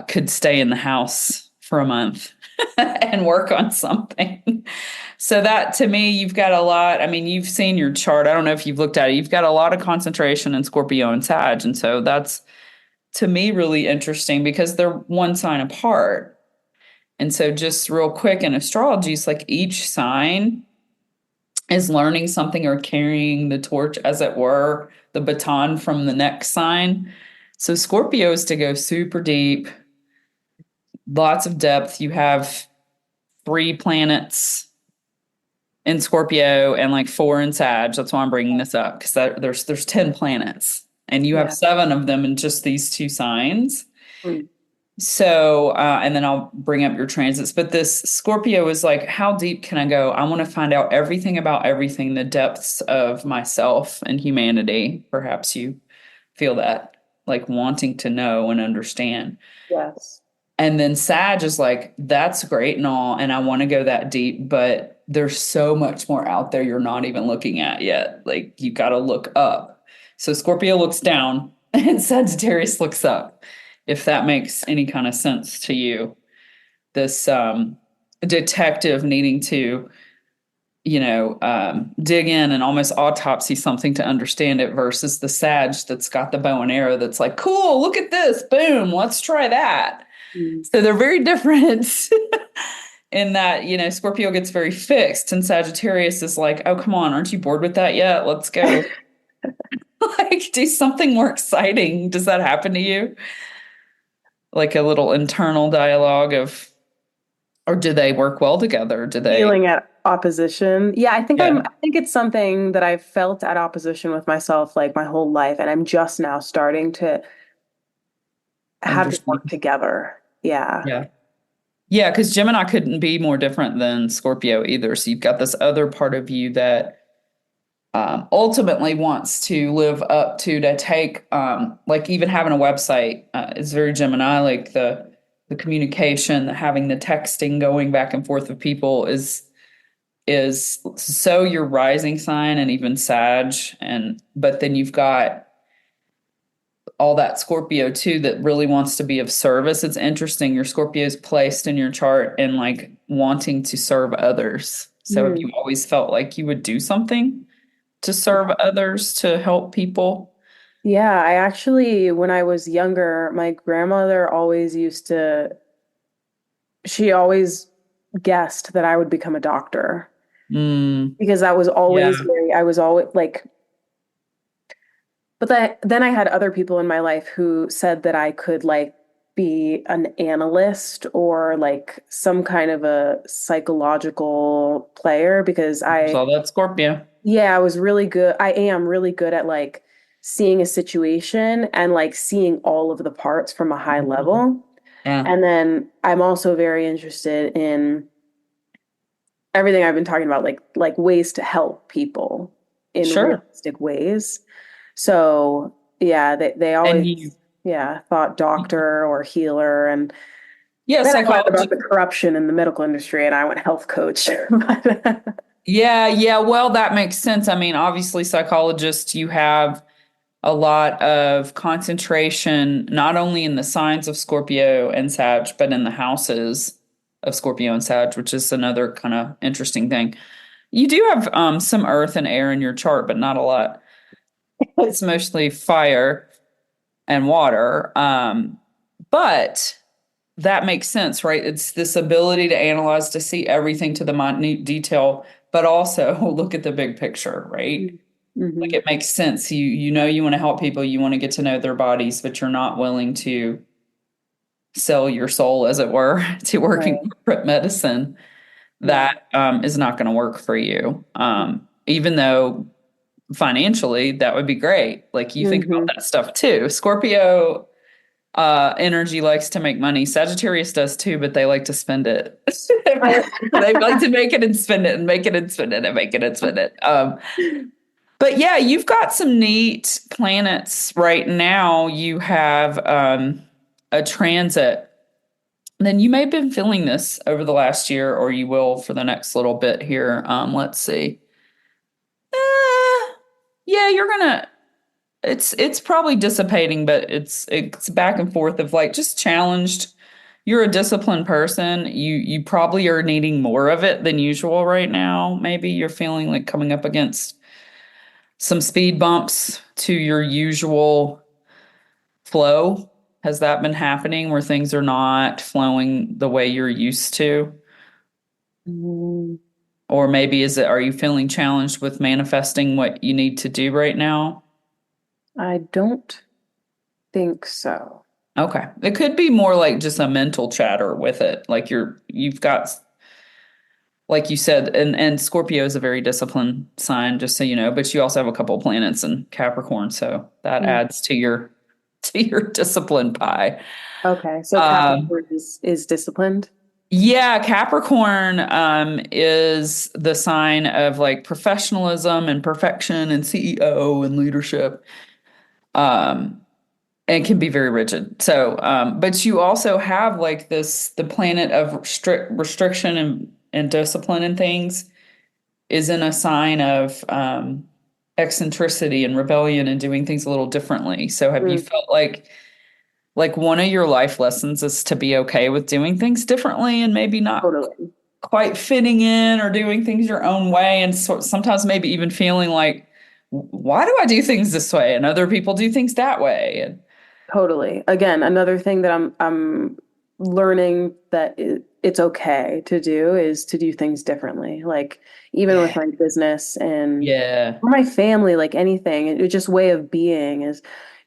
could stay in the house for a month and work on something. So that to me, you've got a lot. I mean, you've seen your chart. I don't know if you've looked at it. You've got a lot of concentration in Scorpio and Sag. And so that's to me really interesting because they're one sign apart. And so just real quick in astrology, it's like each sign is learning something or carrying the torch, as it were, the baton from the next sign. So Scorpio is to go super deep, lots of depth. You have 3 planets in Scorpio and like 4 in Sag. That's why I'm bringing this up because there's 10 planets and you have Yeah. 7 of them in just these 2 signs. Mm. So, and then I'll bring up your transits. But this Scorpio is like, how deep can I go? I want to find out everything about everything, the depths of myself and humanity. Perhaps you feel that, like wanting to know and understand. Yes. And then Sag is like, that's great and all, and I want to go that deep, but there's so much more out there you're not even looking at yet. Like you got to look up. So Scorpio looks down and Sagittarius looks up, if that makes any kind of sense to you. This detective needing to, dig in and almost autopsy something to understand it versus the Sag that's got the bow and arrow that's like, cool, look at this, boom, let's try that. Mm. So they're very different in that, Scorpio gets very fixed and Sagittarius is like, oh, come on, aren't you bored with that yet? Let's go. Like, do something more exciting. Does that happen to you? Like a little internal dialogue of, or do they work well together? Do they? Feeling at opposition. Yeah, Yeah, I think it's something that I've felt at opposition with myself like my whole life, and I'm just now starting to have it work understand. together. Yeah. Yeah. Yeah, because Gemini couldn't be more different than Scorpio either. So you've got this other part of you that ultimately wants to live up to take like even having a website is very Gemini, like the communication, having the texting going back and forth with people is so your rising sign and even Sag, and but then you've got all that Scorpio too that really wants to be of service. It's interesting. Your Scorpio is placed in your chart and like wanting to serve others. So have you Mm. always felt like you would do something to serve others, to help people? Yeah, I actually, when I was younger, my grandmother always used to, she always guessed that I would become a doctor Mm, because that was yeah, always very, I was always like, but then I had other people in my life who said that I could like be an analyst or like some kind of a psychological player because saw that Scorpio. yeah, I was really good. I am really good at like seeing a situation and like seeing all of the parts from a high Mhm. level. Yeah, And then I'm also very interested in everything I've been talking about, like ways to help people in sure. realistic ways. So yeah, they And always you, yeah thought doctor or healer, and yeah, then I learned psychology. about the corruption in the medical industry, and I went health coach. Yeah, yeah. Well, that makes sense. I mean, obviously, psychologists, you have a lot of concentration, not only in the signs of Scorpio and Sag, but in the houses of Scorpio and Sag, which is another kind of interesting thing. You do have some earth and air in your chart, but not a lot. It's mostly fire and water. But that makes sense, right? It's this ability to analyze, to see everything to the minute detail, but also look at the big picture, right? Like Hmm. it makes sense. You want to help people, you want to get to know their bodies, but you're not willing to sell your soul, as it were, to work in Right. corporate medicine. Yeah. That is not going to work for you. Even though financially that would be great. Like you think about Hmm. that stuff too. Scorpio energy likes to make money. Sagittarius does too, but they like to spend it. They like to make it and spend it and make it and spend it and make it and spend it. But yeah, you've got some neat planets right now. You have a transit. Then you may have been feeling this over the last year, or you will for the next little bit here. Let's see. Yeah, you're gonna. It's probably dissipating, but it's back and forth of like just challenged. You're a disciplined person. You probably are needing more of it than usual right now. Maybe you're feeling like coming up against some speed bumps to your usual flow. Has that been happening where things are not flowing the way you're used to? Mm, Or maybe are you feeling challenged with manifesting what you need to do right now? I don't think so. Okay. It could be more like just a mental chatter with it. Like you've got, like you said, and Scorpio is a very disciplined sign, just so you know, but you also have a couple of planets in Capricorn, so that Mm. adds to your to your discipline pie. Okay. So Um, Capricorn is disciplined. yeah, Capricorn is the sign of like professionalism and perfection and CEO and leadership. Um, and can be very rigid. So, but you also have like the planet of strict restriction and discipline and things is in a sign of eccentricity and rebellion and doing things a little differently. So, have you Mm, felt like one of your life lessons is to be okay with doing things differently and maybe not totally. quite fitting in or doing things your own way, and sometimes maybe even feeling like, why do I do things this way and other people do things that way? And Totally. Again, another thing that I'm learning that it's okay to do is to do things differently. Like even with yeah, my business and yeah. my family, like anything, it's just way of being is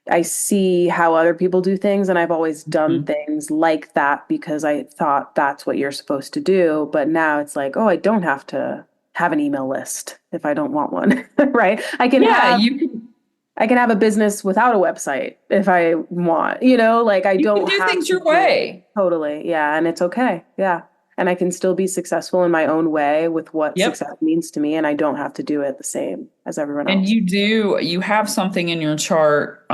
I see how other people do things and I've always done Mhm. things like that because I thought that's what you're supposed to do. But now it's like, oh, I don't have to have an email list if I don't want one, right? Yeah, you can I can have a business without a website if I want, like I you can don't do have things to your do it way. totally. Yeah. And it's okay. Yeah. And I can still be successful in my own way with what Yep. success means to me. And I don't have to do it the same as everyone And else. you have something in your chart.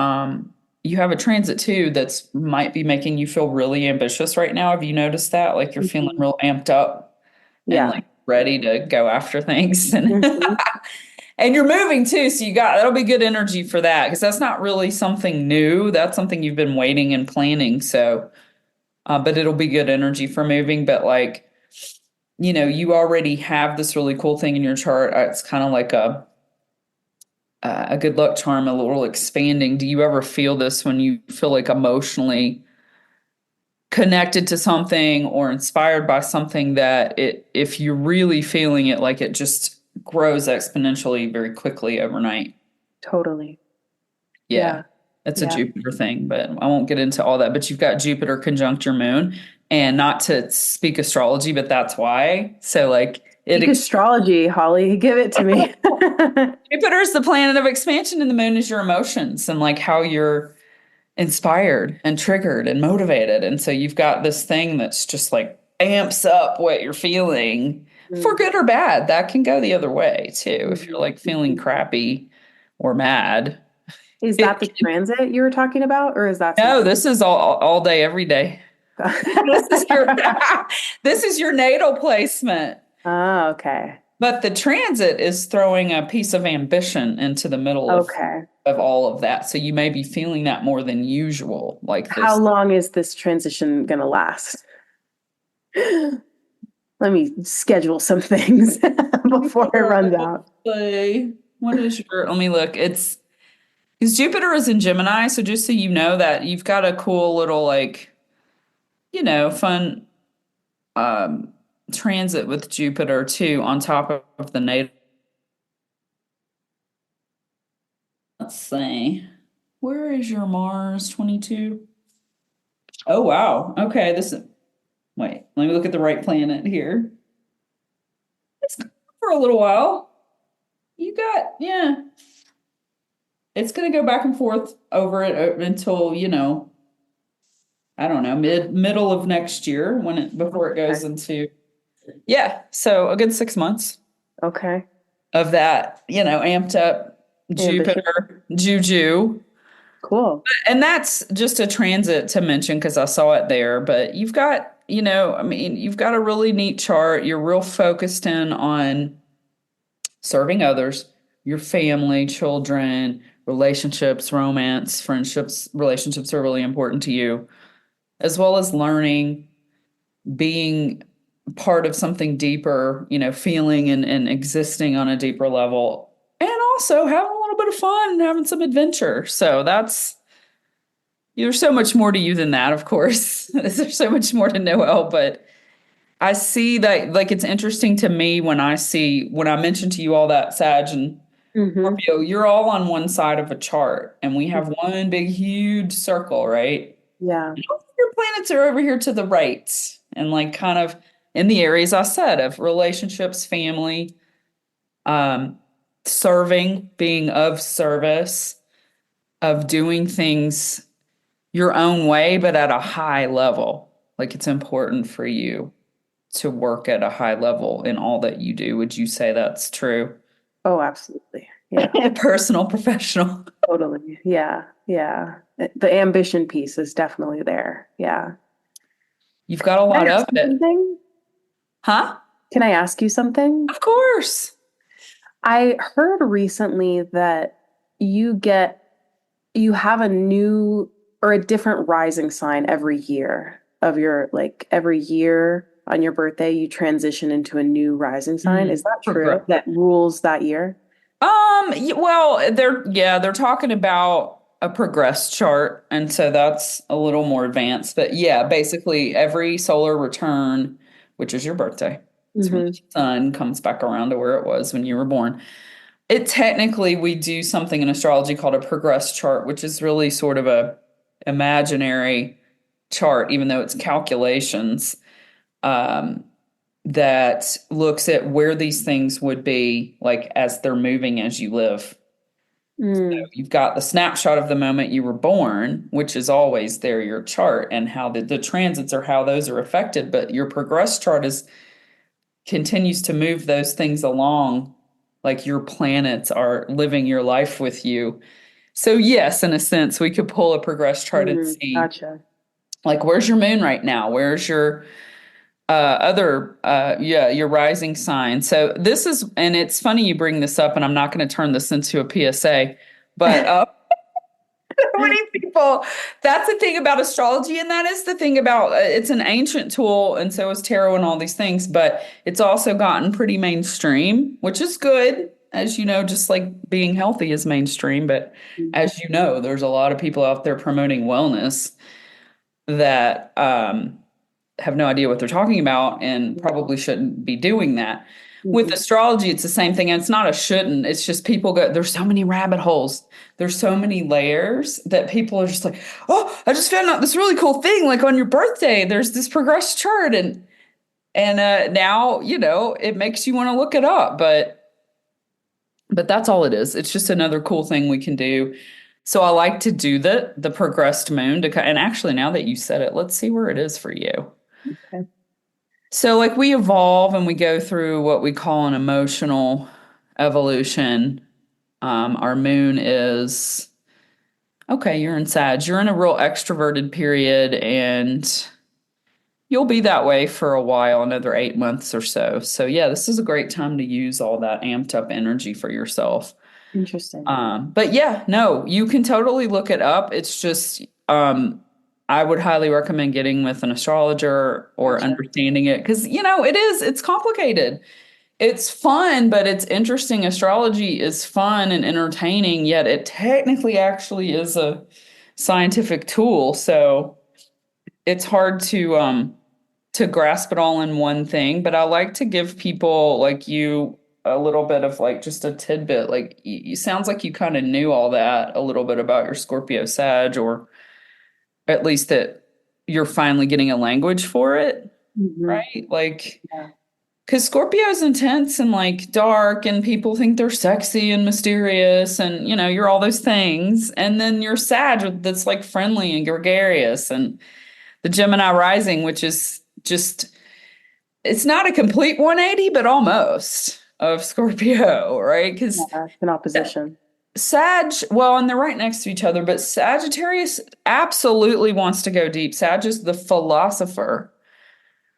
You have a transit too that's might be making you feel really ambitious right now. Have you noticed that? Like you're feeling Mhm. real amped up and Yeah. like ready to go after things and Hmm. and you're moving too, so you got that'll be good energy for that because that's not really something new. That's something you've been waiting and planning. So, but it'll be good energy for moving. But like, you already have this really cool thing in your chart. It's kind of like a good luck charm, a little expanding. Do you ever feel this when you feel like emotionally connected to something or inspired by something that if you're really feeling it, like it just grows exponentially very quickly overnight? Totally. Yeah, Yeah. it's a Yeah. Jupiter thing, but I won't get into all that. But you've got Jupiter conjunct your moon, and not to speak astrology, but that's why. So like Speak astrology, Holly. Give it to me. Jupiter is the planet of expansion, and the moon is your emotions and like how you're inspired and triggered and motivated. And so you've got this thing that's just like amps up what you're feeling for Mm, good or bad. That can go the other way too. If you're mhm, like feeling mhm. crappy or mad, Is that it the can, transit you were talking about, or is that no, something? this is all day, every day. This is your this is your natal placement. Oh, okay. But the transit is throwing a piece of ambition into the middle Okay. of all of that. So you may be feeling that more than usual, like How this. long is this transition gonna last? Let me schedule some things before it runs out. Probably. What is your, let me look. It's because Jupiter is in Gemini, so just so you know that you've got a cool little like, fun um transit with Jupiter too on top of the natal. Let's see. Where is your Mars 22? Oh wow. Okay, this is wait, let me look at the right planet here. It's for a little while. You got, yeah. It's gonna go back and forth over it until, I don't know, middle of next year before it Okay. goes into, yeah. So a good 6 months Okay. of that, amped up Ambitious. Jupiter juju. Cool. And that's just a transit to mention because I saw it there. But you've got, I mean, you've got a really neat chart. You're real focused in on serving others, your family, children, relationships, romance, friendships. Relationships are really important to you, as well as learning, being part of something deeper, feeling and existing on a deeper level, and also having a little bit of fun and having some adventure. So there's so much more to you than that, of course. There's so much more to Noelle, but I see that like it's interesting to me when I mention to you all that Sag and Hmm. Scorpio, you're all on one side of a chart and we have one big huge circle, right? Yeah. Your planets are over here to the right and like kind of in the areas I said of relationships, family, um, serving, being of service, of doing things. your own way, but at a high level. Like it's important for you to work at a high level in all that you do. Would you say that's true? Oh, absolutely. Yeah, Personal, professional. totally. Yeah, yeah. The ambition piece is definitely there. Yeah. You've got a Can lot I of ask you it. something? Huh? Can I ask you something? Of course. I heard recently that you get you have a new or a different rising sign every year of your like every year on your birthday you transition into a new rising sign. Is that true? Progress. That rules that year? Well, they're talking about a progress chart, and so that's a little more advanced. But yeah, basically every solar return, which is your birthday, it's when the Hmm. sun comes back around to where it was when you were born. It technically we do something in astrology called a progress chart, which is really sort of a imaginary chart, even though it's calculations. Um, that looks at where these things would be like as they're moving as you live. Mm. You've got the snapshot of the moment you were born, which is always there, your chart, and how the transits are how those are affected. But your progress chart is continues to move those things along, like your planets are living your life with you. So yes, in a sense, we could pull a progress chart and Mm. see Gotcha. like where's your moon right now? Where's your your rising sign. So this is, and it's funny you bring this up, and I'm not going to turn this into a PSA, but so many people, that's the thing about astrology, and that is the thing about it's an ancient tool, and so is tarot and all these things, but it's also gotten pretty mainstream, which is good. As you know, just like being healthy is mainstream, but as you know, there's a lot of people out there promoting wellness that have no idea what they're talking about and probably shouldn't be doing that. With Mhm. astrology, it's the same thing. And it's not a shouldn't. It's just people go, there's so many rabbit holes. There's so many layers that people are just like, oh, I just found out this really cool thing. Like on your birthday, there's this progress chart. And now, it makes you want to look it up. But that's all it is. It's just another cool thing we can do. So I like to do the progressed moon and actually now that you said it, let's see where it is for you. Okay. So, like, we evolve and we go through what we call an emotional evolution. Our moon is okay, you're in Sag. You're in a real extroverted period, and you'll be that way for a while, another 8 months or so. So, yeah, this is a great time to use all that amped up energy for yourself. Interesting. But yeah, no, you can totally look it up. It's just, I would highly recommend getting with an astrologer or Gotcha. understanding it because, it's complicated. It's fun, but it's interesting. Astrology is fun and entertaining, yet it technically actually is a scientific tool. So it's hard to grasp it all in one thing. But I like to give people like you a little bit of like just a tidbit. Like you sounds like you kind of knew all that a little bit about your Scorpio Sag, or at least that you're finally getting a language for it, Hmm. right? Like Yeah. because Scorpio's intense and like dark, and people think they're sexy and mysterious, and you're all those things. And then you're Sag, that's like friendly and gregarious, and the Gemini rising, which is just, it's not a complete 180, but almost of Scorpio, right? Because Yeah. It's an opposition. Sag, well, and they're right next to each other, but Sagittarius absolutely wants to go deep. Sag is the philosopher.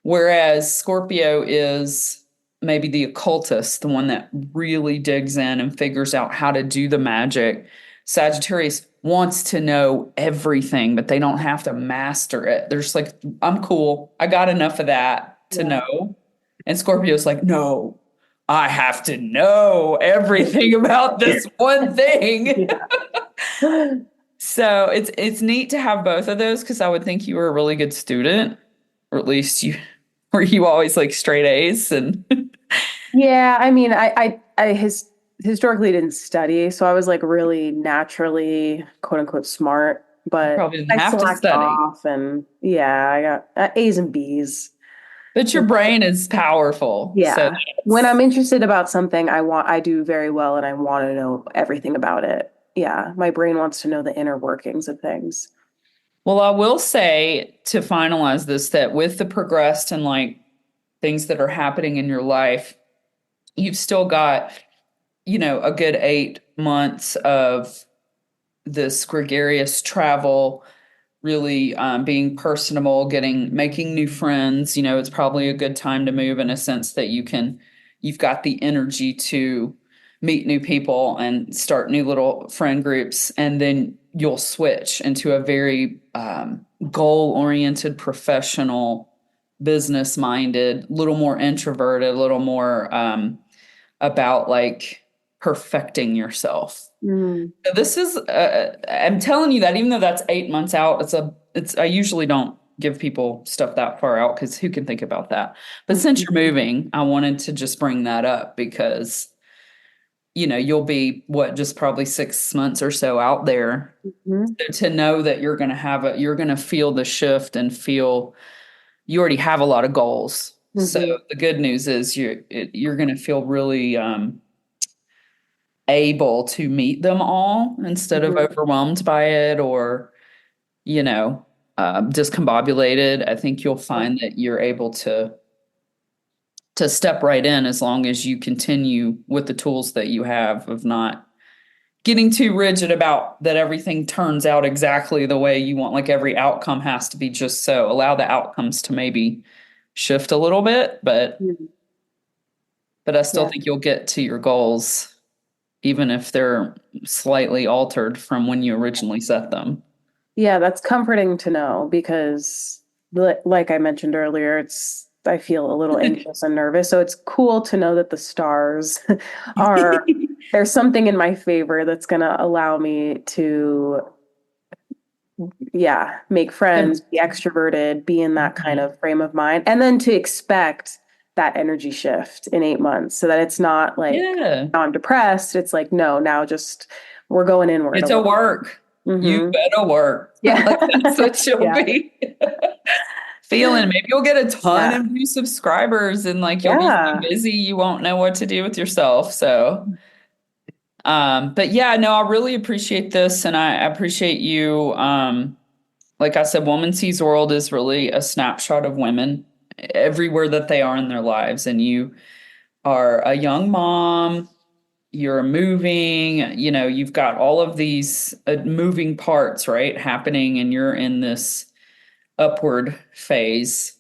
Whereas Scorpio is maybe the occultist, the one that really digs in and figures out how to do the magic. Sagittarius wants to know everything, but they don't have to master it. They're just like, I'm cool. I got enough of that to Yeah. know. And Scorpio's like, no, I have to know everything about this one thing. Yeah. So it's neat to have both of those because I would think you were a really good student, or at least you were you always like straight A's and Yeah, I mean, historically didn't study, so I was like really naturally, quote unquote, smart, you but probably didn't I have to slacked study. off, and yeah, I got A's and B's. But your brain is powerful. So Yeah. When I'm interested about something, I do very well, and I want to know everything about it. Yeah, my brain wants to know the inner workings of things. Well, I will say to finalize this that with the progressed and like things that are happening in your life, you've still got, a good 8 months of this gregarious travel, really being personable, making new friends. It's probably a good time to move in a sense that you've got the energy to meet new people and start new little friend groups. And then you'll switch into a very goal oriented, professional, business minded, little more introverted, a little more about like perfecting yourself. Mm, So this is, I'm telling you that even though that's 8 months out, I usually don't give people stuff that far out because who can think about that? But since mhm, you're moving, I wanted to just bring that up because, you'll be just probably 6 months or so out there. mhm, So to know that you're going to feel the shift and you already have a lot of goals. So mhm, the good news is you're going to feel really, able to meet them all instead of mhm. overwhelmed by it or, you know, discombobulated. I think you'll Yeah. find that you're able to step right in as long as you continue with the tools that you have of not getting too rigid about that everything turns out exactly the way you want. Like every outcome has to be just so. Allow the outcomes to maybe shift a little bit, Mhm. but I still Yeah. think you'll get to your goals even if they're slightly altered from when you originally set them. Yeah, that's comforting to know because like I mentioned earlier, I feel a little anxious and nervous. So it's cool to know that the stars are there's something in my favor that's going to allow me to yeah, make friends, be extroverted, be in that kind of frame of mind, and then to expect that energy shift in 8 months so that it's not like Yeah. now I'm depressed. It's like, no, now just we're going inward a It's a little. work. You Hmm. better work. Yeah. Like that's what you'll Yeah. be feeling. Maybe you'll get a ton Yeah. of new subscribers and like you'll be so Yeah. busy you won't know what to do with yourself. So but yeah, no, I really appreciate this and I appreciate you. Like I said, Woman Sees World is really a snapshot of women everywhere that they are in their lives. And you are a young mom, you're moving, you've got all of these moving parts, right, happening, and you're in this upward phase.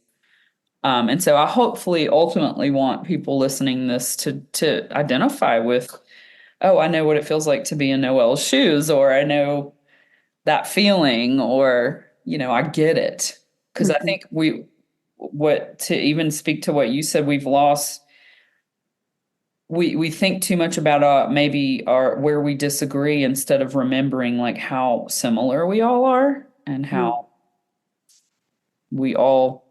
And so I hopefully ultimately want people listening this to identify with, oh, I know what it feels like to be in Noelle's shoes, or I know that feeling, or, I get it. Because I Mhm. think what to even speak to what you said, we think too much about maybe our where we disagree instead of remembering like how similar we all are and Mhm. how we all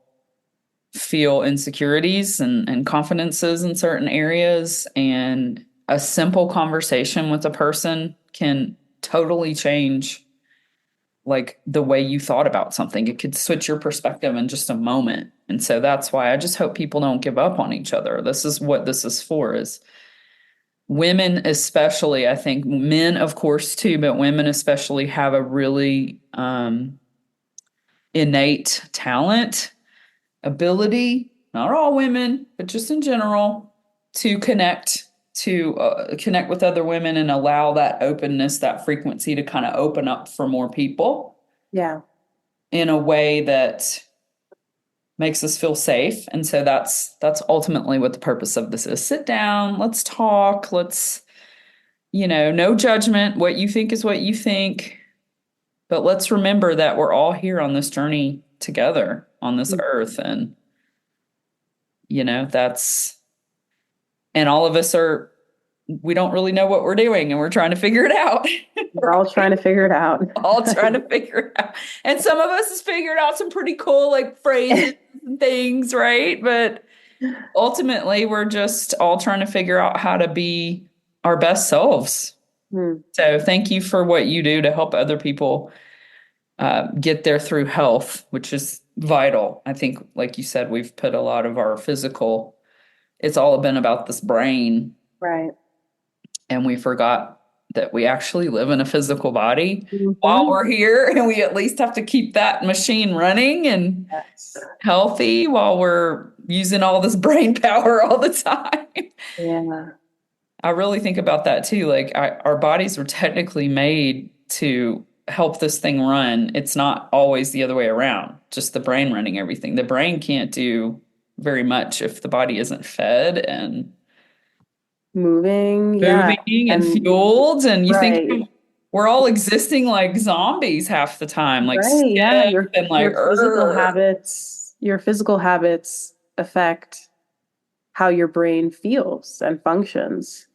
feel insecurities and confidences in certain areas and a simple conversation with a person can totally change like the way you thought about something. It could switch your perspective in just a moment. And so that's why I just hope people don't give up on each other. This is what this is for is women especially, I think men of course too, but women especially have a really innate talent, ability, not all women, but just in general, to connect with other women and allow that openness, that frequency to kind of open up for more people Yeah. in a way that makes us feel safe. And so that's ultimately what the purpose of this is. Sit down, let's talk, let's no judgment. What you think is what you think. But let's remember that we're all here on this journey together on this earth. And, that's, and all of us we don't really know what we're doing and we're trying to figure it out. We're all trying to figure it out. All trying to figure it out. And some of us has figured out some pretty cool like phrases and things, right? But ultimately, we're just all trying to figure out how to be our best selves. Hmm. So thank you for what you do to help other people get there through health, which is vital. I think, like you said, we've put a lot of our it's all been about this brain, Right. and we forgot that we actually live in a physical body while Mm-hmm. we're here, and we at least have to keep that machine running and Yes. healthy while we're using all this brain power all the time. Yeah. I really think about that too. Like our bodies were technically made to help this thing run. It's not always the other way around, just the brain running everything. The brain can't do very much if the body isn't fed and Moving. Yeah. moving and And fueled. And you think right. we're all existing like zombies half the time, like Right. Yeah. stiff and like, Your physical habits affect how your brain feels and functions.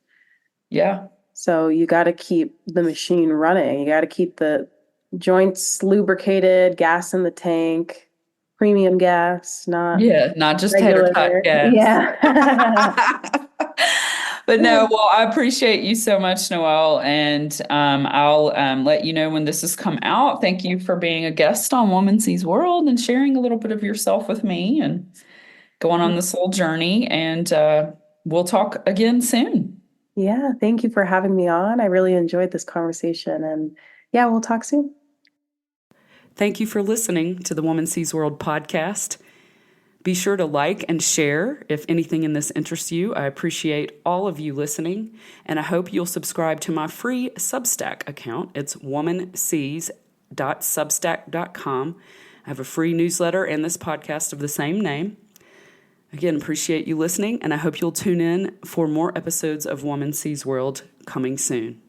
yeah. So you got to keep the machine running. You got to keep the joints lubricated, gas in the tank, premium gas, not Yeah, not just tater tot regular. gas. Yeah. But no, well, I appreciate you so much, Noelle, and I'll let you know when this has come out. Thank you for being a guest on Woman Sees World and sharing a little bit of yourself with me and going on this little journey. And we'll talk again soon. Yeah. Thank you for having me on. I really enjoyed this conversation. And yeah, we'll talk soon. Thank you for listening to the Woman Sees World podcast. Be sure to like and share if anything in this interests you. I appreciate all of you listening, and I hope you'll subscribe to my free Substack account. It's womansees.substack.com. I have a free newsletter and this podcast of the same name. Again, appreciate you listening, and I hope you'll tune in for more episodes of Woman Sees World coming soon.